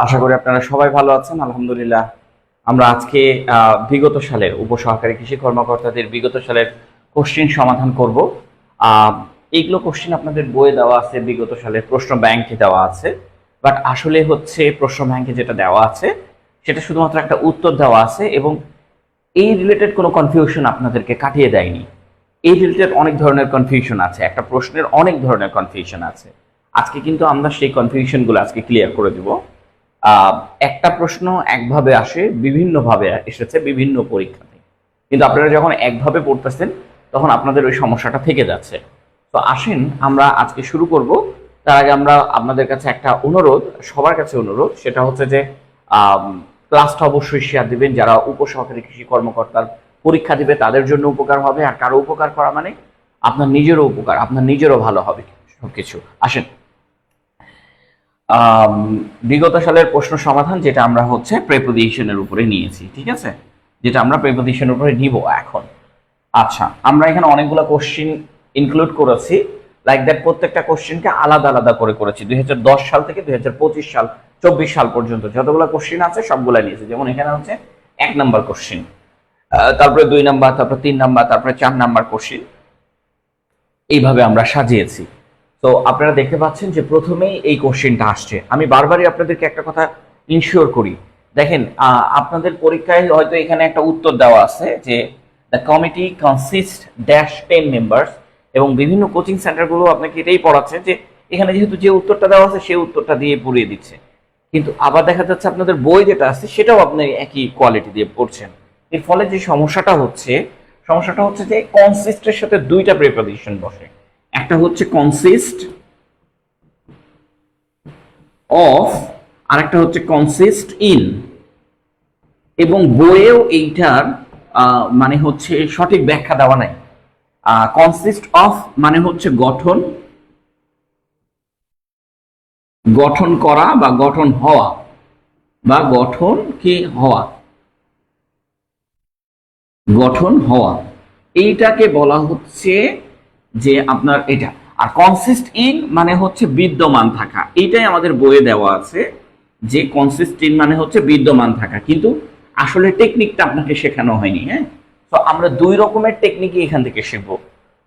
আশা করি আপনারা সবাই ভালো আছেন। আলহামদুলিল্লাহ। আমরা আজকে বিগত সালের উপসহকারী কৃষি কর্মকর্তাদের বিগত সালের কোশ্চিন সমাধান করব। আহ, এইগুলো কোশ্চিন আপনাদের বইয়ে দেওয়া আছে, বিগত সালের প্রশ্ন ব্যাংকে দেওয়া আছে। বাট আসলে হচ্ছে প্রশ্ন ব্যাংকে যেটা দেওয়া আছে সেটা শুধুমাত্র একটা উত্তর দেওয়া আছে এবং এই রিলেটেড কোনো কনফিউশন আপনাদেরকে কাটিয়ে দেয়নি। এই রিলেটেড অনেক ধরনের কনফিউশন আছে, একটা প্রশ্নের অনেক ধরনের কনফিউশন আছে। আজকে কিন্তু আমরা সেই কনফিউশনগুলো আজকে ক্লিয়ার করে দেব। একটা প্রশ্ন একভাবে আসে, বিভিন্নভাবে এসেছে বিভিন্ন পরীক্ষাতে, কিন্তু আপনারা যখন একভাবে পড়তেছেন তখন আপনাদের ওই সমস্যাটা থেকে যাচ্ছে। তো আসেন আমরা আজকে শুরু করব। তার আগে আমরা আপনাদের কাছে একটা অনুরোধ, সবার কাছে অনুরোধ, সেটা হচ্ছে যে ক্লাসটা অবশ্যই শেয়ার দিবেন। যারা উপসহকারী কৃষি কর্মকর্তার পরীক্ষা দিবে তাদের জন্য উপকার হবে, আর কারো উপকার করা মানে আপনার নিজেরও উপকার, আপনার নিজেরও ভালো হবে সবকিছু। আসেন বিগত সালের প্রশ্ন সমাধান, যেটা আমরা হচ্ছে প্রিপোজিশনের উপরে নিয়েছি, ঠিক আছে, যেটা আমরা প্রিপোজিশনের উপরে নিব এখন। আচ্ছা, আমরা এখানে অনেকগুলো কোশ্চিন ইনক্লুড করেছি, লাইক দ্যাট প্রত্যেকটা কোশ্চিনকে আলাদা আলাদা করে করেছি। 2010 সাল থেকে 2025 সাল 24 সাল পর্যন্ত যতগুলো কোশ্চিন আছে সবগুলা নিয়েছি। যেমন এখানে হচ্ছে 1 নাম্বার কোশ্চিন, তারপরে 2 নাম্বার, তারপরে 3 নাম্বার, তারপরে 4 নাম্বার কোশ্চিন, এইভাবে আমরা সাজিয়েছি। তো আপনারা দেখতে পাচ্ছেন যে প্রথমেই এই কোশ্চেনটা আসছে। আমি বারবারই আপনাদেরকে একটা কথা ইনশিওর করি, দেখেন আপনাদের পরীক্ষায় হয়তো এখানে একটা উত্তর দেওয়া আছে যে the committee consist dash 10 members, এবং বিভিন্ন কোচিং সেন্টারগুলো আপনাকে এটাই পড়াচ্ছে যে এখানে যেহেতু যে উত্তরটা দেওয়া আছে সেই উত্তরটা দিয়ে পুরিয়ে দিচ্ছে, কিন্তু আবার দেখা যাচ্ছে আপনাদের বই যেটা আছে সেটাও আপনি একই কোয়ালিটি দিয়ে পড়ছেন। এর ফলে যে সমস্যাটা হচ্ছে যে কনসিস্টের সাথে দুইটা প্রিপোজিশন বসে। একটা হচ্ছে কনসিস্ট অফ, আর একটা হচ্ছে কনসিস্ট ইন, এবং বইয়েও এইটার মানে হচ্ছে সঠিক ব্যাখ্যা দেওয়া নাই। কনসিস্ট অফ মানে হচ্ছে গঠন, গঠন করা বা গঠন হওয়া, বা গঠন কি হওয়া, গঠন হওয়া, এইটাকে বলা হচ্ছে যে আপনার এটা। আর কনসিস্ট ইন মানে হচ্ছে বিদ্যমান থাকা, এইটাই আমাদের বইয়ে দেওয়া আছে যে কনসিস্ট ইন মানে হচ্ছে বিদ্যমান থাকা, কিন্তু আসলে টেকনিকটা আপনাকে শেখানো হয়নি। হ্যাঁ, তো আমরা দুই রকমের টেকনিকই এখান থেকে শিখবো,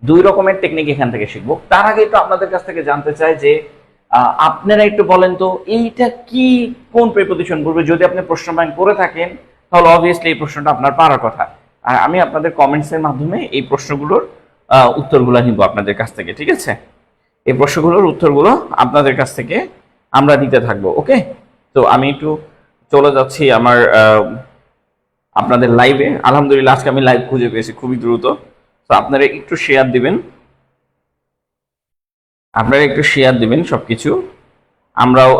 দুই রকমের টেকনিক এখান থেকে শিখবো। তার আগে তো আপনাদের কাছ থেকে জানতে চাই যে আপনারা একটু বলেন তো এইটা কি, কোন প্রিপোজিশন বলবে। যদি আপনি প্রশ্ন ব্যাংক করে থাকেন তাহলে অবভিয়াসলি এই প্রশ্নটা আপনার পারার কথা। আর আমি আপনাদের কমেন্টস এর মাধ্যমে এই প্রশ্নগুলোর উত্তরগুলো নিব আপনাদের কাছ থেকে, ঠিক আছে। এই প্রশ্নগুলোর উত্তরগুলো আপনাদের কাছ থেকে আমরা দিতে থাকবো। ওকে, তো আমি একটু চলে যাচ্ছি আমার আপনাদের লাইভে। আলহামদুলিল্লাহ আজকে আমি লাইভ খুঁজে পেয়েছি খুবই দ্রুত। তো আপনারা একটু শেয়ার দিবেন, সবকিছু। আমরাও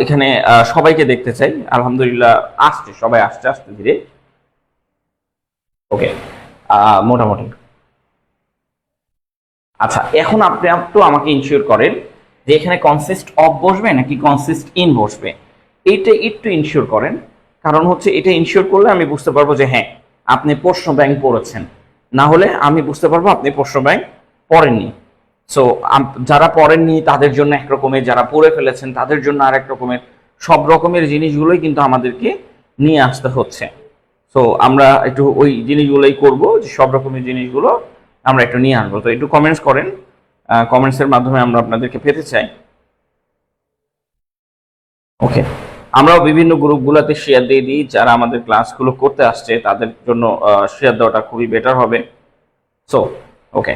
এখানে সবাইকে দেখতে চাই। আলহামদুলিল্লাহ আসছে, সবাই আসছে আস্তে ধীরে। ওকে, মোটামুটি। আচ্ছা, এখন আপনি একটু আমাকে ইনশিওর করেন যে এখানে কনসিস্ট অফ বসবে নাকি কনসিস্ট ইন বসবে, এইটা একটু ইনশিওর করেন। কারণ হচ্ছে এটা ইনশিওর করলে আমি বুঝতে পারবো যে হ্যাঁ আপনি প্রশ্ন ব্যাংক পড়েছেন, না হলে আমি বুঝতে পারবো আপনি প্রশ্ন ব্যাংক পড়েননি। সো যারা পড়েননি তাদের জন্য একরকমের, যারা পড়ে ফেলেছেন তাদের জন্য আরেক রকমের। সব রকমের জিনিসগুলোই কিন্তু আমাদেরকে নিয়ে আসতে হচ্ছে। সো আমরা একটু ওই জিনিসগুলোই করব, যে সব রকমের জিনিসগুলো আমরা একটু নিয়ে আসবো। তো একটু কমেন্টস করেন, কমেন্টসের মাধ্যমে আমরা আপনাদেরকে পেতে চাই। ওকে, আমরাও বিভিন্ন গ্রুপগুলোতে শেয়ার দিয়ে দিই, যারা আমাদের ক্লাসগুলো করতে আসছে তাদের জন্য শেয়ার দেওয়াটা খুবই বেটার হবে। সো ওকে,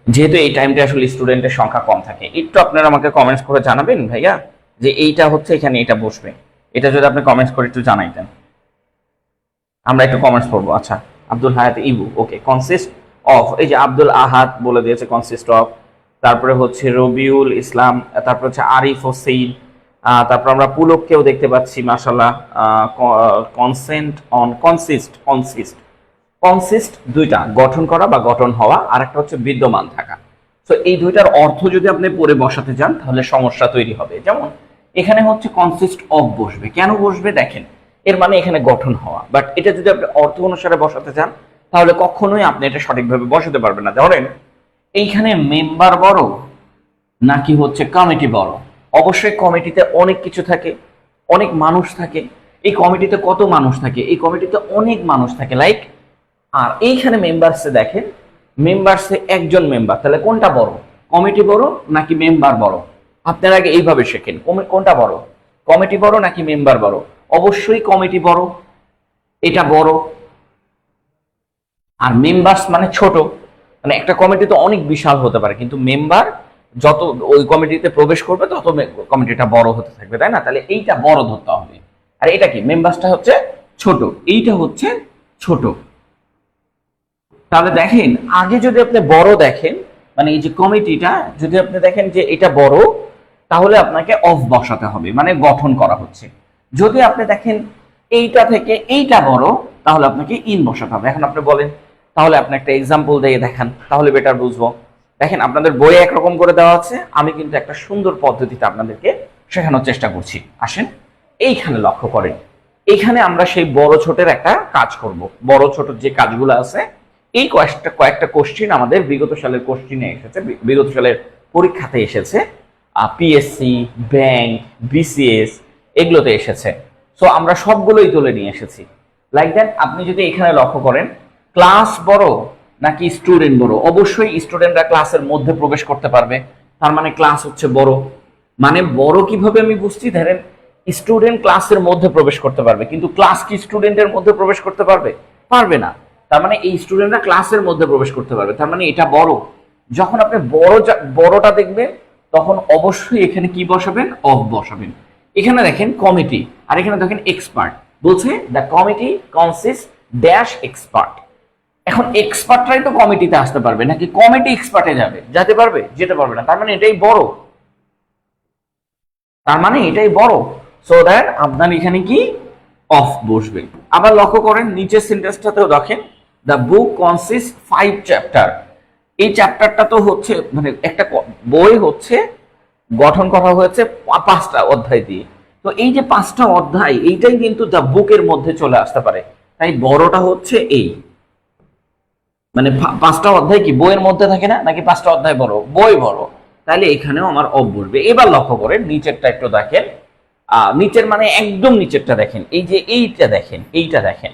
যেহেতু এই টাইমটা আসলে স্টুডেন্টের সংখ্যা কম থাকে, একটু আপনারা আমাকে কমেন্টস করে জানাবেন ভাইয়া যে এইটা হচ্ছে এখানে এটা বসবে, এটা যদি আপনি কমেন্টস করে একটু জানাইতেন, আমরা একটু কমেন্টস পড়বো। আচ্ছা, আব্দুল হায়াত ইবু, ওকে, কনসিস্ট অফ, এই যে আব্দুল আহাদ বলে দিয়েছে কনসিস্ট অফ। তারপরে হচ্ছে রবিউল ইসলাম, তারপর হচ্ছে আরিফ হোসেন, তারপর আমরা পুলককেও দেখতে পাচ্ছি মাশাআল্লাহ। কনসেন্ট অন, কনসিস্ট দুইটা, গঠন করা বা গঠন হওয়া, আর একটা হচ্ছে বিদ্যমান থাকা। তো এই দুইটার অর্থ যদি আপনি পড়ে বসাতে যান তাহলে সমস্যা তৈরি হবে। যেমন এখানে হচ্ছে কনসিস্ট অফ বসবে, কেন বসবে দেখেন, এর মানে এখানে গঠন হওয়া, বাট এটা যদি আপনি অর্থ অনুসারে বসাতে চান তাহলে কখনোই আপনি এটা সঠিকভাবে বসাতে পারবেন না। ধরেন এইখানে মেম্বার বড় নাকি হচ্ছে কমিটি বড়? অবশ্যই কমিটিতে অনেক কিছু থাকে, অনেক মানুষ থাকে। এই কমিটিতে কত মানুষ থাকে? এই কমিটিতে অনেক মানুষ থাকে, লাইক। আর এইখানে মেম্বারসে দেখেন, মেম্বারসে একজন মেম্বার, তাহলে কোনটা বড়? কমিটি বড় নাকি মেম্বার বড়? আপনার আগে এইভাবে শেখেন, কোনটা বড়, কমিটি বড় নাকি মেম্বার বড়? অবশ্যই কমিটি বড়, এটা বড়। আর মেম্বার্স মানে ছোট, মানে একটা কমিটি তো অনেক বিশাল হতে পারে, কিন্তু মেম্বার যত ওই কমিটিতে প্রবেশ করবে তত কমিটিটা বড় হতে থাকবে, তাই না? তাহলে এইটা বড় ধরতে হবে। আর এটা কি? মেম্বার্সটা হচ্ছে ছোট, এইটা হচ্ছে ছোট। তাহলে দেখেন, আগে যদি আপনি বড় দেখেন, মানে এই যে কমিটিটা যদি আপনি দেখেন যে এটা বড়, তাহলে আপনাকে অফ বসাতে হবে, মানে গঠন করা হচ্ছে। যদি আপনি দেখেন এইটা থেকে এইটা বড়, তাহলে আপনাকে ইন বসাতে হবে। এখন আপনি বলেন, তাহলে আপনি একটা এক্সাম্পল দিয়ে দেখান, তাহলে বেটার বুঝবো। দেখেন, আপনাদের বইয়ে একরকম করে দেওয়া আছে, আমি কিন্তু একটা সুন্দর পদ্ধতিতে আপনাদেরকে শেখানোর চেষ্টা করছি। আসেন এইখানে লক্ষ্য করেন, এইখানে আমরা সেই বড় ছোটের একটা কাজ করব। বড় ছোট যে কাজগুলো আছে, এই কয়েকটা কোশ্চিন আমাদের বিগত সালের কোশ্চিনে এসেছে, বিগত সালের পরীক্ষাতে এসেছে, পিএসসি, ব্যাংক, বিসিএস, এগুলোতে এসেছে। সো আমরা সবগুলোই তুলে নিয়ে এসেছি। লাইক দ্যাট, আপনি যদি এখানে লক্ষ্য করেন, ক্লাস বড় নাকি স্টুডেন্ট বড়? অবশ্যই স্টুডেন্টরা ক্লাসের মধ্যে প্রবেশ করতে পারবে, তার মানে ক্লাস হচ্ছে বড়। মানে বড় কিভাবে আমি বুঝছি? ধরেন স্টুডেন্ট ক্লাসের মধ্যে প্রবেশ করতে পারবে, কিন্তু ক্লাস কি স্টুডেন্টের মধ্যে প্রবেশ করতে পারবে? পারবে না। তার মানে এই স্টুডেন্টরা ক্লাসের মধ্যে প্রবেশ করতে পারবে, তার মানে এটা বড়। যখন আপনি বড়টা দেখবেন, তখন অবশ্যই এখানে কি বসাবেন? অফ বসাবেন। এখানে দেখেন কমিটি, আর এখানে দেখেন এক্সপার্ট। বলছে the committee consist dash expert. এখন এক্সপার্টরাই তো কমিটিতে আসতে পারবে, নাকি কমিটি এক্সপার্টে যাবে? যেতে পারবে? যেতে পারবে না। তার মানে এটাই বড়, তার মানে এটাই বড়। সো দ্যাট আপনার এখানে কি? অফ বসবে। আবার লক্ষ্য করেন নিচের সেন্টেন্সটাতেও দেখেন, দ্য বুক কনসিস্ট 5 চ্যাপ্টার। এই চ্যাপ্টারটা তো হচ্ছে মানে একটা বই হচ্ছে গঠন করা হয়েছে 5টা অধ্যায় দিয়ে। তো এই যে 5টা অধ্যায়, এইটাই কিন্তু দ্য বুকের মধ্যে চলে আসতে পারে। তাই বড়টা হচ্ছে এই, মানে 5টা অধ্যায় কি বইয়ের মধ্যে থাকে না, নাকি 5টা অধ্যায় বড়? বই বড়, তাহলে এখানেও আমার অফ বসবে। এবার লক্ষ্য করেন নিচেরটা একটু দেখেন, নিচের মানে একদম নিচেরটা দেখেন, এই যে এইটা দেখেন, এইটা দেখেন,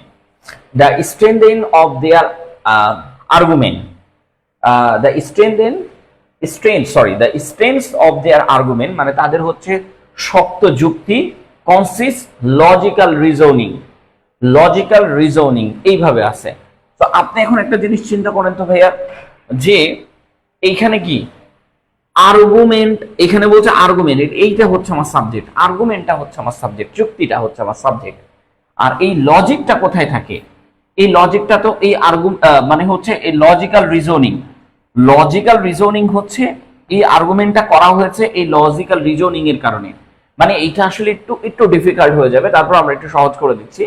the strengthening of their argument, the strength of their argument, মানে তাদের হচ্ছে শক্ত যুক্তি, কনসিস্ট লজিক্যাল রিজনিং এইভাবে আছে। তো আপনি এখন একটা জিনিস চিন্তা করেন তো ভাইয়া, যে এইখানে কি আর্গুমেন্ট, এখানে বলছে আর্গুমেন্ট, এইটা হচ্ছে আমার সাবজেক্ট, আর্গুমেন্টটা হচ্ছে আমার সাবজেক্ট, যুক্তিটা হচ্ছে আমার সাবজেক্ট। আর এই লজিকটা কোথায় থাকে? এই লজিকটা তো এই মানে হচ্ছে এই লজিক্যাল রিজনিং হচ্ছে এই আর্গুমেন্টটা করা হয়েছে এই লজিক্যাল রিজনিং এর কারণে। মানে এইটা আসলে একটু একটু ডিফিকাল্ট হয়ে যাবে, তারপর আমরা একটু সহজ করে দিচ্ছি।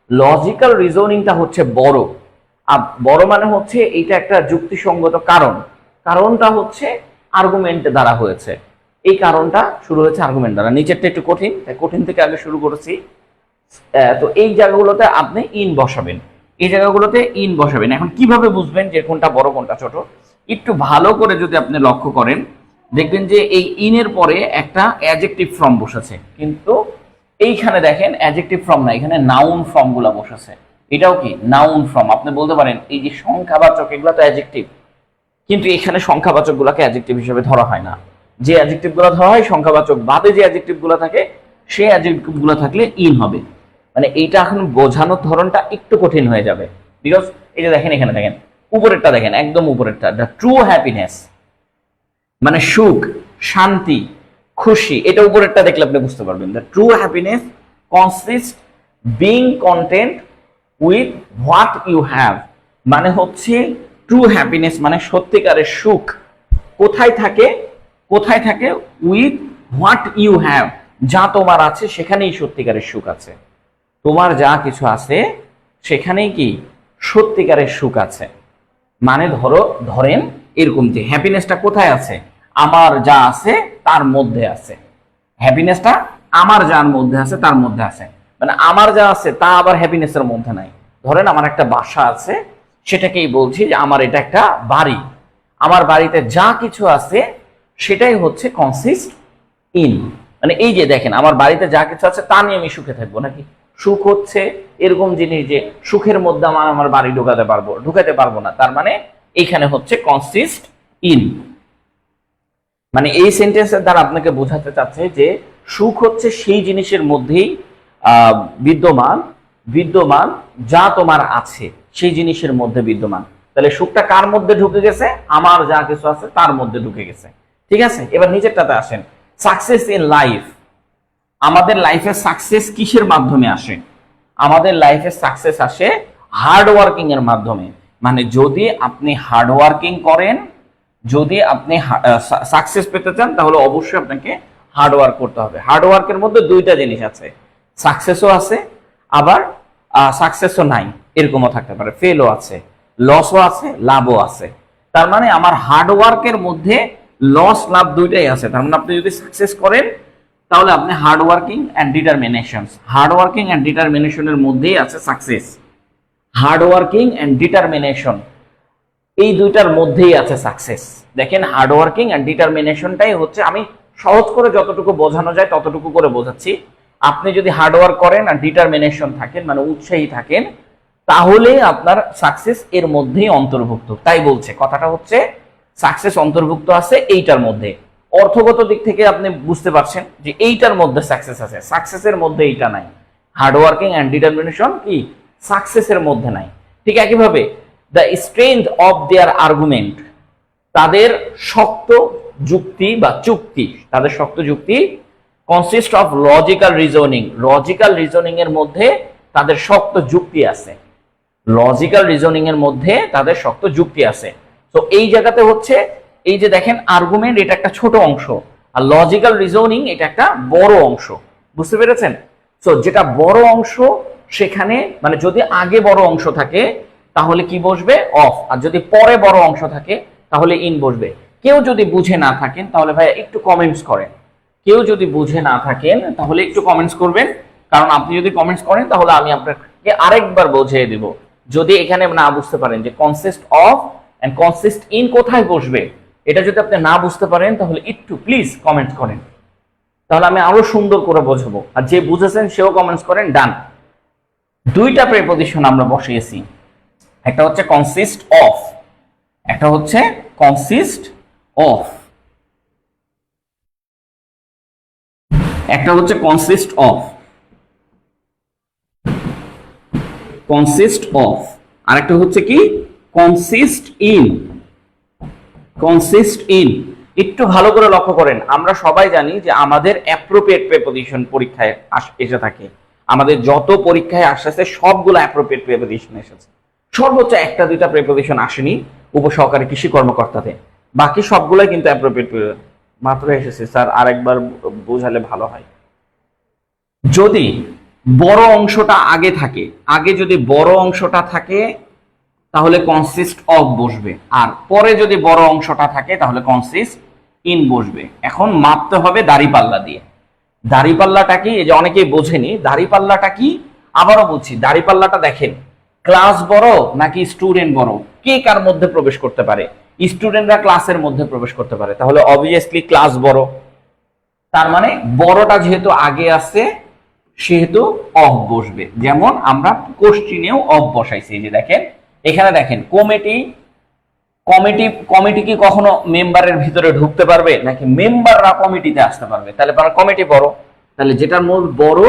লজিক্যাল রিজনিংটা হচ্ছে বড়, আর বড় মানে হচ্ছে এইটা একটা যুক্তিসঙ্গত কারণ, কারণটা হচ্ছে আর্গুমেন্ট দ্বারা হয়েছে, এই কারণটা শুরু হয়েছে আর্গুমেন্ট দ্বারা। নিচেরটা একটু কঠিন, তাই কঠিন থেকে আগে শুরু করেছি। তো এই জায়গাগুলোতে আপনি ইন বসাবেন, এই জায়গাগুলোতে ইন বসাবেন। এখন কিভাবে বুঝবেন যে কোনটা বড় কোনটা ছোট? একটু ভালো করে যদি আপনি লক্ষ্য করেন, দেখবেন যে এই ইনের পরে একটা অ্যাডজেক্টিভ ফর্ম বসেছে, কিন্তু এইখানে দেখেন অ্যাডজেক্টিভ ফর্ম না, এখানে নাউন ফর্ম গুলা বসেছে। এটাও কি নাউন ফর্ম? আপনি বলতে পারেন এই যে সংখ্যাবাচক, এগুলো তো অ্যাডজেক্টিভ, কিন্তু এখানে সংখ্যাবাচক গুলাকে অ্যাডজেক্টিভ হিসেবে ধরা হয় না। যে অ্যাডজেক্টিভ গুলো ধরা হয় সংখ্যাবাচক বাদে যে অ্যাডজেক্টিভ গুলো থাকে, সেই অ্যাডজেক্টিভ গুলো থাকলে ইন হবে। মানে এইটা এখন বোঝানোর ধরনটা একটু কঠিন হয়ে যাবে, বিকজ এই যে দেখেন, এখানে দেখেন উপরেরটা দেখেন, একদম উপরেরটা, দ্য ট্রু হ্যাপিনেস, মানে সুখ, শান্তি, খুশি, এটা উপরেরটা দেখলে আপনি বুঝতে পারবেন। The true happiness consist being content with what you have, মানে হচ্ছে ট্রু হ্যাপিনেস মানে সত্যিকারের সুখ কোথায় থাকে? কোথায় থাকে? উইথ হোয়াট ইউ হ্যাভ, যা তোমার আছে সেখানেই সত্যিকারের সুখ আছে। তোমার যা কিছু আছে সেখানেই কি সত্যিকারের সুখ আছে। মানে ধরেন এরকম যে হ্যাপিনেসটা কোথায় আছে? আমার যা আছে তার মধ্যে আছে। হ্যাপিনেসটা আমার যার মধ্যে আছে তার মধ্যে আছে, মানে আমার যা আছে তা আবার হ্যাপিনেসের মধ্যে নাই। ধরেন আমার একটা বাসা আছে, সেটাকেই বলছি যে আমার এটা একটা বাড়ি, আমার বাড়িতে যা কিছু আছে সেটাই হচ্ছে কনসিস্ট ইন। মানে এই যে দেখেন আমার বাড়িতে যা কিছু আছে তা নিয়ে আমি সুখে থাকবো নাকি? সুখ হচ্ছে এরকম জিনিস যে সুখের মধ্যে আমার বাড়ি ঢুকাতে পারবো না, তার মানে এইখানে হচ্ছে কনসিস্ট ইন। মানে এই সেন্টেন্সের দ্বারা আপনাকে বোঝাতে চাচ্ছে যে সুখ হচ্ছে সেই জিনিসের মধ্যেই বিদ্যমান বিদ্যমান যা তোমার আছে সেই জিনিসের মধ্যে বিদ্যমান। তাহলে সুখটা কার মধ্যে ঢুকে গেছে? আমার যা কিছু আছে তার মধ্যে ঢুকে গেছে। ঠিক আছে, এবার নিচেরটাতে আসেন। Success in life. আমাদের লাইফে সাকসেস কিসের মাধ্যমে আসে? আমাদের লাইফে সাকসেস আসে হার্ড ওয়ার্কিং এর মাধ্যমে। মানে যদি আপনি হার্ড ওয়ার্কিং করেন, যদি আপনি সাকসেস পেতে চান তাহলে অবশ্যই আপনাকে হার্ড ওয়ার্ক করতে হবে। হার্ড ওয়ার্কের মধ্যে দুইটা জিনিস আছে, সাকসেসও আছে আবার সাকসেসও নাই, এরকমও থাকতে পারে, ফেলও আছে, লসও আছে, লাভও আছে। তার মানে আমার হার্ড ওয়ার্কের মধ্যে লস লাভ দুইটাই আছে। তার মানে আপনি যদি সাকসেস করেন তাহলে আপনি hard working and determination, hard working and ডিটারমিনেশনের মধ্যেই আছে success. Hard working and determination এই দুইটার মধ্যেই আছে সাকসেস। দেখেন হার্ড ওয়ার্কিং অ্যান্ড ডিটারমিনেশনটাই হচ্ছে, আমি সহজ করে যতটুকু বোঝানো যায় ততটুকু করে বোঝাচ্ছি। আপনি যদি হার্ড ওয়ার্ক করেন আর ডিটারমিনেশন থাকেন, মানে উৎসাহী থাকেন, তাহলে আপনার সাকসেস এর মধ্যেই অন্তর্ভুক্ত। তাই বলছে কথাটা হচ্ছে সাকসেস অন্তর্ভুক্ত আছে এইটার মধ্যে। অর্থগত দিক থেকে আপনি বুঝতে পারছেন যে এইটার মধ্যে সাকসেস আছে, সাকসেসের মধ্যে এইটা নাই। হার্ড ওয়ার্কিং অ্যান্ড ডিটারমিনেশন কি সাকসেসের মধ্যে নাই। ঠিক একইভাবে the strength of their argument, তাদের শক্ত যুক্তি বা চুক্তি, তাদের শক্ত যুক্তি consist of logical reasoning, logical reasoning এর মধ্যে তাদের শক্ত যুক্তি আছে, লজিক্যাল রিজনিং এর মধ্যে তাদের শক্ত যুক্তি আছে। তো এই জায়গাতে হচ্ছে এই যে দেখেন আর্গুমেন্ট এটা একটা ছোট অংশ আর লজিক্যাল রিজনিং এটা একটা বড় অংশ, বুঝতে পেরেছেন? তো যেটা বড় অংশ সেখানে মানে যদি আগে বড় অংশ থাকে তাহলে কি বসবে? অফ। আর যদি পরে বড় অংশ থাকে তাহলে ইন বসবে। কেউ যদি বুঝে না থাকেন তাহলে ভাই একটু কমেন্টস করেন, কেউ যদি বুঝে না থাকেন তাহলে একটু কমেন্টস করবেন, কারণ আপনি যদি কমেন্টস করেন তাহলে আমি আপনাকে আরেকবার বুঝিয়ে দিব। যদি এখানে না বুঝতে পারেন যে consist of and consist in কোথায় বসবে, এটা যদি আপনি না বুঝতে পারেন তাহলে একটু প্লিজ কমেন্ট করেন, তাহলে আমি আরো সুন্দর করে বোঝাবো। আর যে বুঝেছেন সেও কমেন্টস করেন। ডান। দুইটা প্রিপজিশন আমরা বসিয়েছি, একটা হচ্ছে কনসিস্ট অফ, একটা হচ্ছে কনসিস্ট অফ, একটা হচ্ছে কনসিস্ট অফ, কনসিস্ট অফ, আর একটা হচ্ছে কি কনসিস্ট ইন, কনসিস্ট ইন। একটু ভালো করে লক্ষ্য করেন, আমরা সবাই জানি যে আমাদের অ্যাপ্রোপ্রিয়েট প্রিপজিশন পরীক্ষায় এসে থাকে, আমাদের যত পরীক্ষায় আসছে সবগুলো অ্যাপ্রোপ্রিয়েট প্রিপজিশন এসেছে। সর্বোচ্চ একটা দুইটা প্রিপজিশন আসেনি উপসহকারী কৃষি কর্মকর্তাতে, বাকি সবগুলোই কিন্তু অ্যাপ্রোপ্রিয়েট। মাত্র এসেছে স্যার, আরেকবার বোঝালে ভালো হয়। যদি বড় অংশটা আগে থাকে, আগে যদি বড় অংশটা থাকে তাহলে কনসিস্ট অফ বসবে, আর পরে যদি বড় অংশটা থাকে তাহলে কনসিস্ট ইন বসবে। এখন মাপতে হবে দাড়িপাল্লা দিয়ে। দাড়িপাল্লাটা কি, এই যে অনেকেই বোঝেনি দাড়িপাল্লাটা কি, আবারও বলছি দাড়িপাল্লাটা দেখেন, ক্লাস বড় নাকি স্টুডেন্ট বড়, কে কার মধ্যে প্রবেশ করতে পারে? স্টুডেন্টরা ক্লাসের মধ্যে প্রবেশ করতে পারে, তাহলে অবভিয়াসলি ক্লাস বড়। তার মানে বড়টা যেহেতু আগে আছে সেহেতু অফ বসবে। যেমন আমরা কোশ্চিনেও অফ বসাইছি, এই যে দেখেন এখানে দেখেন কমিটি, কমিটি কমিটি কি কখনো মেম্বারের ভিতরে ঢুকতে পারবে নাকি মেম্বাররা কমিটিতে আসতে পারবে? তাহলে কমিটি বড়, তাহলে যেটার মূল বড়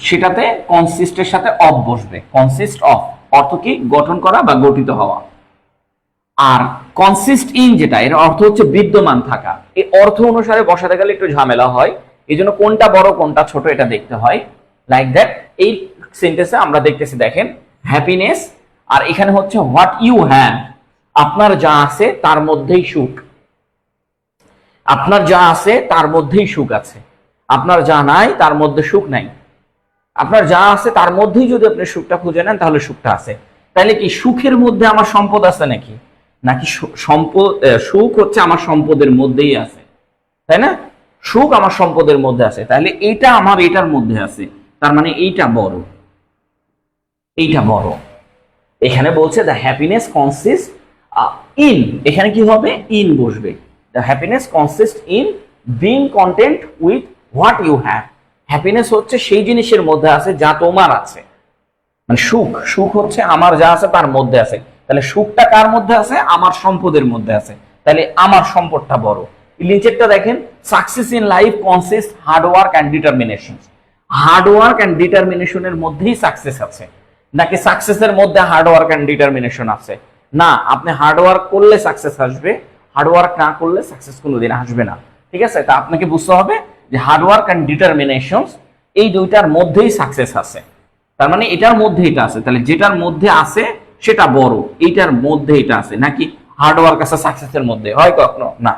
সেটাতে কনসিস্টের সাথে অফ বসবে, কনসিস্ট অফ অর্থ কি গঠন করা বা গঠিত হওয়া। আর কনসিস্ট ইন যেটা, এর অর্থ হচ্ছে বিদ্যমান থাকা। এই অর্থ অনুসারে বসাতে গেলে একটু ঝামেলা হয়, এই জন্য কোনটা বড় কোনটা ছোট এটা দেখতে হয়। লাইক দ্যাট এই সেন্টেন্সে আমরা দেখতেছি দেখেন হ্যাপিনেস, আর এখানে হচ্ছে হোয়াট ইউ হ্যাভ, আপনার যা আছে তার মধ্যেই সুখ, আপনার যা আছে তার মধ্যেই সুখ আছে, আপনার যা নাই তার মধ্যে সুখ নাই। আপনার যা আছে তার মধ্যেই যদি আপনি সুখটা খুঁজে নেন তাহলে সুখটা আছে। তাহলে কি সুখের মধ্যে আমার সম্পদ আছে নাকি, নাকি সম্পদ সুখ হচ্ছে আমার সম্পদের মধ্যেই আছে, তাই না? সুখ আমার সম্পদের মধ্যে আছে, তাহলে এইটা আমার এটার মধ্যে আছে, তার মানে এইটা বড়, এইটা বড়। এখানে বলছে দ্য হ্যাপিনেস কনসিস্ট ইন, এখানে কি হবে ইন বসবে। The happiness consist in being content with what you have. Happiness হচ্ছে সেই জিনিসের মধ্যে আছে যা তোমার আছে, মানে সুখ, সুখ হচ্ছে আমার যা আছে তার মধ্যে আছে। তাহলে সুখটা কার মধ্যে আছে? আমার সম্পদের মধ্যে আছে। তাহলে আমার সম্পদটা বড়। নিচেরটা দেখেন, success in life consist hard work and determination. Hard work and ডিটারমিনেশনের মধ্যেই সাকসেস আছে, নাকি সাকসেসের মধ্যে হার্ড ওয়ার্ক অ্যান্ড ডিটারমিনেশন আছে? না, আপনি হার্ড ওয়ার্ক করলে সাকসেস আসবে, হার্ড ওয়ার্ক না করলে সাকসেস কোনোদিন আসবে না। ঠিক আছে, তা আপনাকে বুঝতে হবে যে হার্ড ওয়ার্ক অ্যান্ড ডিটারমিনেশন এই দুইটার মধ্যেই সাকসেস আছে। তার মানে এটার মধ্যে এটা আছে, তাহলে যেটার মধ্যে আছে সেটা বড়, এইটার মধ্যে এটা আছে। নাকি হার্ড ওয়ার্ক আছে সাকসেসের মধ্যে? হয় কখনো না,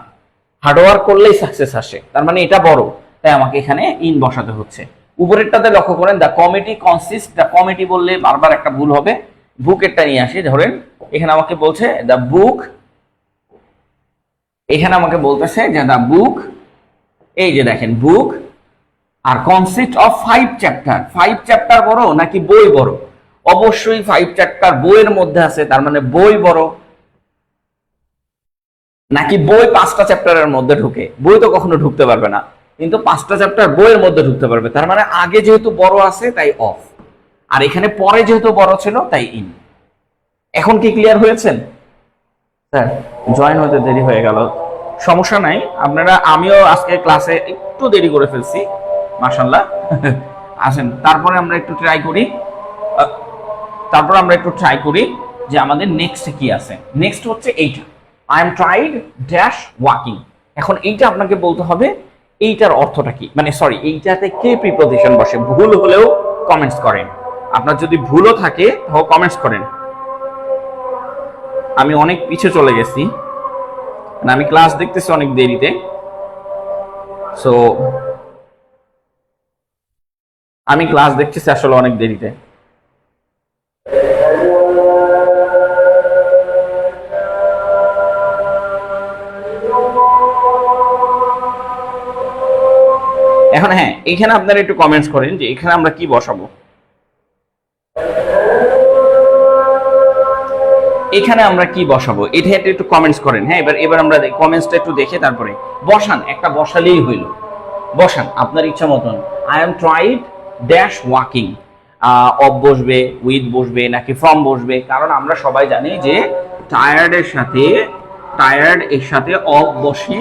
হার্ড ওয়ার্ক করলেই সাকসেস আসে, তার মানে এটা বড়, তাই আমাকে এখানে ইন বসাতে হচ্ছে। উপরেরটাতে লক্ষ্য করেন, the committee consist, the committee বললে বারবার একটা ভুল হবে, বুকেরটা নিয়ে আসি। ধরেন এখানে আমাকে বলছে দ্য বুক, এখানে আমাকে বলতেছে যে দ্য বুক, এই যে দেখেন বুক আর কনসিস্ট অফ 5 চ্যাপ্টার। 5 চ্যাপ্টার বড় নাকি বই বড়? অবশ্যই 5 চ্যাপ্টার বইয়ের মধ্যে আছে, তার মানে বই বড়। নাকি বই 5টা চ্যাপ্টারের মধ্যে ঢুকে? বই তো কখনো ঢুকতে পারবে না, কিন্তু 5টা চ্যাপ্টার বইয়ের মধ্যে ঢুকতে পারবে, তার মানে আগে যেহেতু বড় আছে তাই অফ, আর এখানে পরে যেহেতু বড় ছিল তাই ইন। এখন কি ক্লিয়ার হয়েছেন? স্যার জয়েন হতে দেরি হয়ে গেল, সমস্যা নাই আপনারা, আমিও আজকে ক্লাসে একটু দেরি করে ফেলছি, মাশাআল্লাহ। আসেন তারপরে আমরা একটু ট্রাই করি, যে আমাদের নেক্সট কি আছে। নেক্সট হচ্ছে এইটা, I am tried dash walking. এখন এইটা আপনাকে বলতে হবে এইটার অর্থটা কি, মানে সরি এইটাতে কে প্রিপোজিশন বসে। ভুল হলেও কমেন্টস করেন, আপনার যদি ভুলও থাকে তাও কমেন্টস করেন। আমি অনেক পিছে চলে গেছি, আমি ক্লাস দেখতেছি অনেক দেরিতে, সো আমি ক্লাস দেখতেছি আসলে অনেক দেরিতে। এখন হ্যাঁ, এখানে আপনারা একটু কমেন্টস করেন যে এখানে আমরা কি বসাবো। এখানে আমরা কি বসাবো এটা একটু কমেন্টস করেন। হ্যাঁ, এবার আমরা কমেন্টসটা একটু দেখে তারপরে বসান, একটা বসালেই হইল। বসান আপনার ইচ্ছা মতন, I am tried dash walking. Of বসবে, উইথ বসবে, নাকি ফ্রম বসবে? কারণ আমরা সবাই জানি যে টায়ার্ড এর সাথে অফ বসে,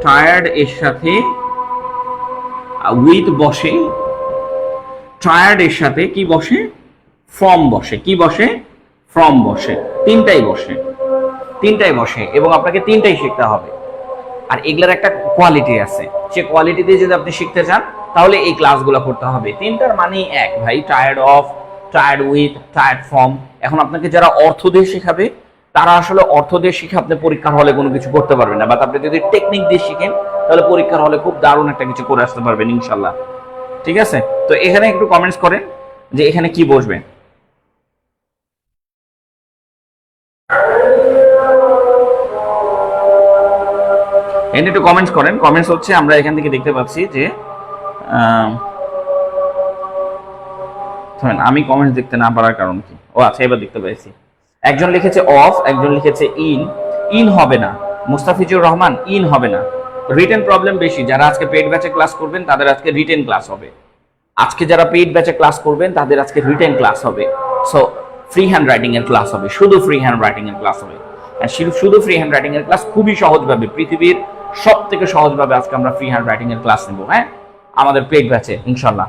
টায়ার্ড এর সাথে উইথ বসে, টায়ার্ড এর সাথে কি বসে? ফ্রম বসে। কি বসে? ফ্রম বসে। তিনটাই বসে এবং আপনাকে তিনটাই শিখতে হবে। আর এগুলার একটা কোয়ালিটি আছে, সে কোয়ালিটি দিয়ে যদি আপনি শিখতে চান তাহলে এই ক্লাসগুলো করতে হবে। তিনটার মানেই এক ভাই, tired of, tired with, tired from. এখন আপনাকে যারা অর্থ দিয়ে শেখাবে তারা আসলে অর্থ দিয়ে শিখে আপনি পরীক্ষার হলে কোনো কিছু করতে পারবেন না, বাট আপনি যদি টেকনিক দিয়ে শিখেন তাহলে পরীক্ষার হলে খুব দারুণ একটা কিছু করে আসতে পারবেন ইনশাল্লাহ। ঠিক আছে, তো এখানে একটু কমেন্টস করেন যে এখানে কি বসবে। এখানে একটু কমেন্টস করেন। কমেন্টস হচ্ছে আমরা এখান থেকে দেখতে পাচ্ছি যে আমি কমেন্টস দেখতে না পারার কারণ কি? ও আচ্ছা, এবার দেখতে পেয়েছি। একজন লিখেছে অফ, একজন লিখেছে ইন। ইন হবে না, মুস্তাফিজুর রহমান, ইন হবে না। রিটেন প্রবলেম বেশি। যারা আজকে পেইড ব্যাচে ক্লাস করবেন তাদের আজকে রিটেন ক্লাস হবে। আজকে যারা পেইড ব্যাচে ক্লাস করবেন তাদের আজকে রিটেন ক্লাস হবে। সো ফ্রি হ্যান্ড রাইটিং এর ক্লাস হবে, শুধু ফ্রি হ্যান্ড রাইটিং এর ক্লাস হবে। আর শুধু ফ্রি হ্যান্ড রাইটিং এর ক্লাস খুবই সহজভাবে, পৃথিবীর সব থেকে সহজভাবে আজকে আমরা ফ্রি হ্যান্ড রাইটিং এর ক্লাস নেব। হ্যাঁ, আমাদের পেইড ব্যাচে ইনশাল্লাহ।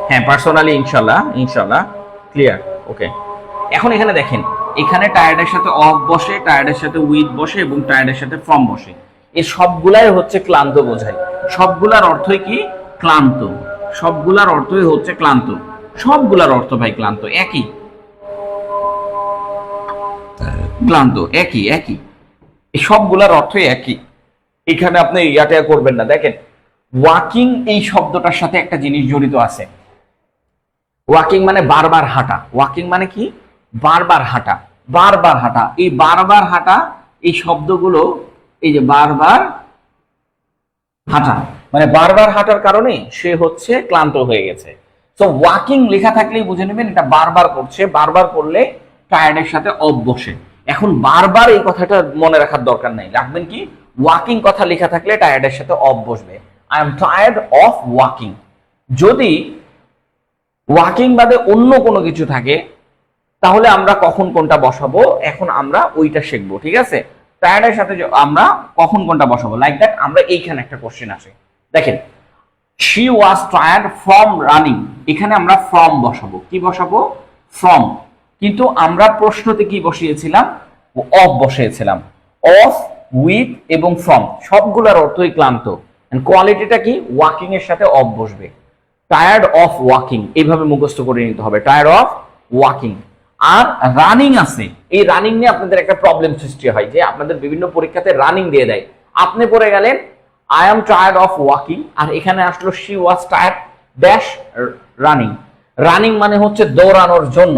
হ্যাঁ, পার্সোনালি ইনশাল্লাহ ক্লিয়ার। ওকে, এখন এখানে দেখেন, এখানে টায়ার্ডের সাথে অফ বসে, টায়ার্ডের সাথে উইথ বসে এবং টায়ার্ডের সাথে ফ্রম বসে। এই সবগুলাই হচ্ছে ক্লান্ত বোঝায়। সবগুলার অর্থই কি? ক্লান্ত। সবগুলার অর্থই হচ্ছে ক্লান্ত। সবগুলার অর্থ ভাই ক্লান্ত, একই ক্লান্ত, একই একই, এই সবগুলার অর্থই একই। এখানে আপনি ইয়াটা করবেন না। দেখেন, ওয়াকিং এই শব্দটার সাথে একটা জিনিস জড়িত আছে। ওয়াকিং মানে বারবার হাঁটা। ওয়াকিং মানে কি? বারবার হাঁটা, বারবার হাঁটা। এই বারবার হাঁটা, এই শব্দগুলো, এই যে বারবার হাঁটা, মানে বারবার হাঁটার কারণে সে হচ্ছে ক্লান্ত হয়ে গেছে। তো ওয়াকিং লেখা থাকলেই বুঝে নেবেন এটা বারবার করছে। বারবার করলে টায়ার্ডের সাথে অফ বসে। এখন বারবার এই কথাটা মনে রাখার দরকার নাই, রাখবেন কি ওয়াকিং কথা লেখা থাকলে টায়ার্ডের সাথে অফ বসবে। I am tired of walking. যদি ওয়াকিং বাদে অন্য কোনো কিছু থাকে তাহলে আমরা কখন কোনটা বসাবো, এখন আমরা ওইটা শিখবো, ঠিক আছে। টায়ার্ডের সাথে আমরা কখন কোনটা বসাবো, লাইক দ্যাট আমরা এইখানে একটা কোশ্চেন আসে, দেখেন she was tired from running, এখানে আমরা ফ্রম বসাবো। কি বসাবো? ফ্রম। কিন্তু আমরা প্রশ্নতে কি বসিয়েছিলাম? অফ বসিয়েছিলাম। অফ, উইথ এবং ফ্রম সবগুলোর অর্থই ক্লান্ত। কোয়ালিটিটা কি? ওয়াকিং এর সাথে অফ বসবে। টায়ার্ড অফ ওয়াকিং এইভাবে মুখস্থ করে নিতে হবে, টায়ার্ড অফ ওয়াকিং। আর রানিং আছে, এই রানিং নিয়ে আপনাদের একটা প্রবলেম সৃষ্টি হয় যে আপনাদের বিভিন্ন পরীক্ষাতে রানিং দিয়ে দেয়। আপনি পড়ে গেলেন I am tired of walking, আর এখানে আসলো she was tired dash running. Running মানে হচ্ছে দৌড়ানোর জন্য,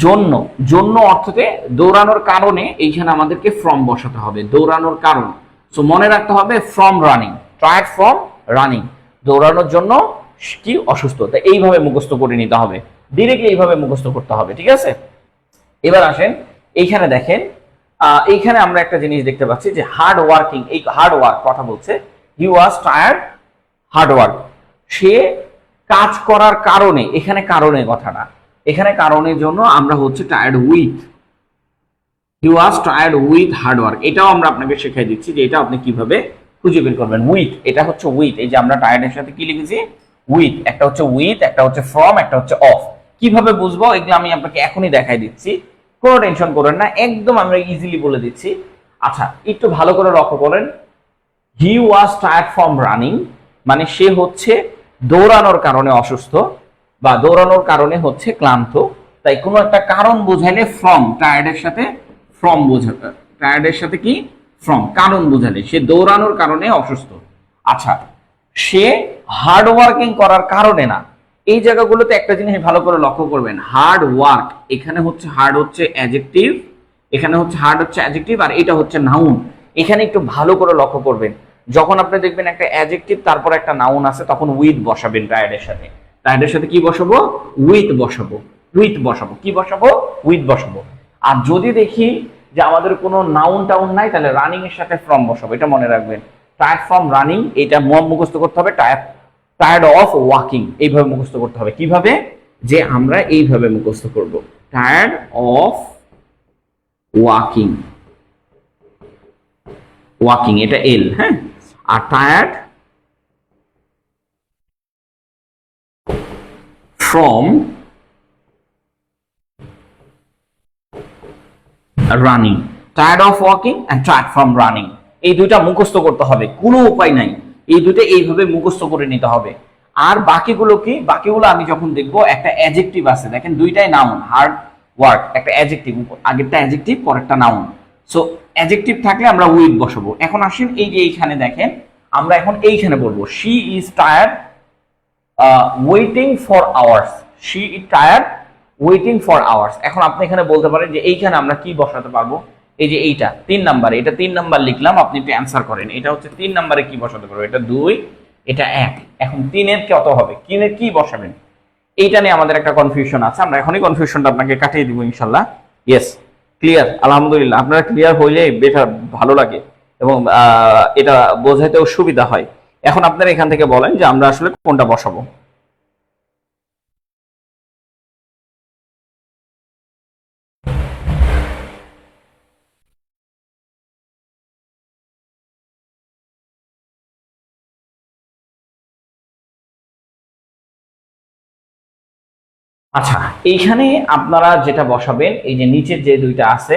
জন্য জন্য অর্থতে দৌড়ানোর কারণে এইখানে আমাদেরকে ফ্রম বসাতে হবে, দৌড়ানোর কারণ। সো মনে রাখতে হবে from running, tired from running, দৌড়ানোর জন্য কি অসুস্থ। তাই এইভাবে মুখস্থ করে নিতে হবে, ডিরেক্টলি এইভাবে মুখস্থ করতে হবে, ঠিক আছে। এবার আসেন এইখানে দেখেন, এইখানে আমরা একটা জিনিস দেখতে পাচ্ছি যে হার্ড ওয়ার্কিং, এই হার্ড ওয়ার্ক কথা বলছে, হি ওয়াজ টায়ার্ড হার্ড ওয়ার্ক, সে কাজ করার কারণে, এখানে কারণে কথাটা, এখানে কারণের জন্য আমরা হচ্ছে tired with, he was tired with hard work. এটাও আমরা আপনাকে শেখাই দিচ্ছি যে এটা আপনি কিভাবে খুঁজে বের করবেন। উইথ, এটা হচ্ছে উইথ, এই যে আমরা টায়ার্ডের সাথে কি লিখেছি? উইথ। একটা হচ্ছে উইথ, একটা হচ্ছে ফ্রম, একটা হচ্ছে অফ। কিভাবে বুঝবো এগুলো আমি আপনাকে এখনই দেখাই দিচ্ছি, কোনো টেনশন করেন না, একদম আমরা ইজিলি বলে দিচ্ছি। আচ্ছা একটু ভালো করে লক্ষ্য করেন, হি ওয়াজ টায়ার্ড ফ্রম রানিং মানে সে হচ্ছে দৌড়ানোর কারণে অসুস্থ বা দৌড়ানোর কারণে হচ্ছে ক্লান্ত। তাই কোনো একটা কারণ বোঝাইলে ফ্রম, টায়ার্ডের সাথে ফ্রম বোঝাবে, টায়ার্ডের সাথে কি ফ্রম, কারণ বোঝালে সে দৌড়ানোর কারণে অসুস্থ। আচ্ছা সে হার্ড ওয়ার্কিং করার কারণে না, এই জায়গাগুলোতে একটা জিনিস ভালো করে লক্ষ্য করবেন, হার্ড ওয়ার্ক, এখানে হচ্ছে হার্ড হচ্ছে অ্যাডজেক্টিভ, এখানে হচ্ছে হার্ড হচ্ছে অ্যাডজেক্টিভ, আর এটা হচ্ছে নাউন। এখানে একটু ভালো করে লক্ষ্য করবেন, যখন আপনি দেখবেন একটা অ্যাডজেক্টিভ তারপর একটা নাউন আছে তখন উইথ বসাবেন টায়ার্ডের সাথে। টায়ার্ডের সাথে কি বসাবো? উইথ বসাবো, উইথ বসাবো। কি বসাবো? উইথ বসাবো। আর যদি দেখি যে আমাদের কোনো নাউন টাউন নাই তাহলে রানিং এর সাথে ফ্রম বসাবো, এটা মনে রাখবেন। টায়ার্ড ফ্রম রানিং, এটা মুখস্থ করতে হবে। টায়ার্ড অফ ওয়াকিং এইভাবে মুখস্থ করতে হবে। কিভাবে? যে আমরা এইভাবে মুখস্থ করব, টায়ার্ড অফ ওয়াকিং, ওয়াকিং এটা এল, হ্যাঁ। আর tired from running, tired of walking and tired from running, এই দুইটা মুখস্থ করতে হবে, কোনো উপায় নাই, এই দুটো এইভাবে মুখস্থ করে নিতে হবে। আর বাকিগুলো কি? বাকিগুলো আমি যখন দেখবো একটা অ্যাডজেক্টিভ আছে, দেখেন দুইটাই নাউন, হার্ড ওয়ার্ক একটা অ্যাডজেক্টিভ, আগেরটা অ্যাডজেক্টিভ পরেরটা নাউন। সো অ্যাডজেক্টিভ থাকলে আমরা উইথ বসাবো। এখন আসেন এই যে এইখানে দেখেন, আমরা এখন এইখানে বলবো she is tired waiting for hours, she is tired waiting for hours. এখন আপনি এখানে বলতে পারেন যে এইখানে আমরা কি বসাতে পারবো, এই যে এইটা 3 নাম্বার, এটা 3 নাম্বার লিখলাম, আপনি একটু অ্যান্সার করেন। এটা হচ্ছে 3 নাম্বারে কি বসাতে পারবো? এটা 2, এটা 1। এখন 3 এর কত হবে? 3 এর কি বসাবেন? এইটা নিয়ে আমাদের একটা কনফিউশন আছে, আমরা এখনই কনফিউশনটা আপনাকে কাটিয়ে দিব ইনশাআল্লাহ। ইয়েস, ক্লিয়ার, আলহামদুলিল্লাহ। আপনারা ক্লিয়ার হইলে বেটার, ভালো লাগে এবং এটা বোঝাইতেও সুবিধা হয়। এখন আপনারা এখান থেকে বলেন যে আমরা আসলে কোনটা বসাবো। আচ্ছা এইখানে আপনারা যেটা বসাবেন, এই যে নিচের যে দুইটা আছে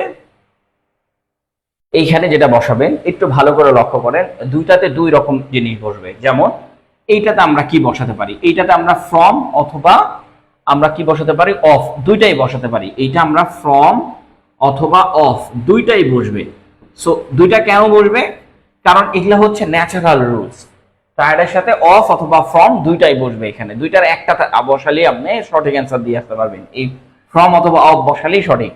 এইখানে যেটা বসাবেন একটু ভালো করে লক্ষ্য করেন, দুইটাতে দুই রকম জিনিস বসবে। যেমন এইটাতে আমরা কি বসাতে পারি? এইটাতে আমরা ফ্রম অথবা আমরা কি বসাতে পারি? অফ, দুইটাই বসাতে পারি। এইটা আমরা ফ্রম অথবা অফ দুইটাই বসবে। সো দুইটা কেন বসবে? কারণ এগুলা হচ্ছে ন্যাচারাল রুলস। টায়ার্ডের সাথে অফ অথবা ফ্রম দুইটাই বসবে, এখানে দুইটার একটা বসালেই আপনি সঠিক অ্যান্সার দিয়ে আসতে পারবেন। এই ফ্রম অথবা অফ বসালেই সঠিক।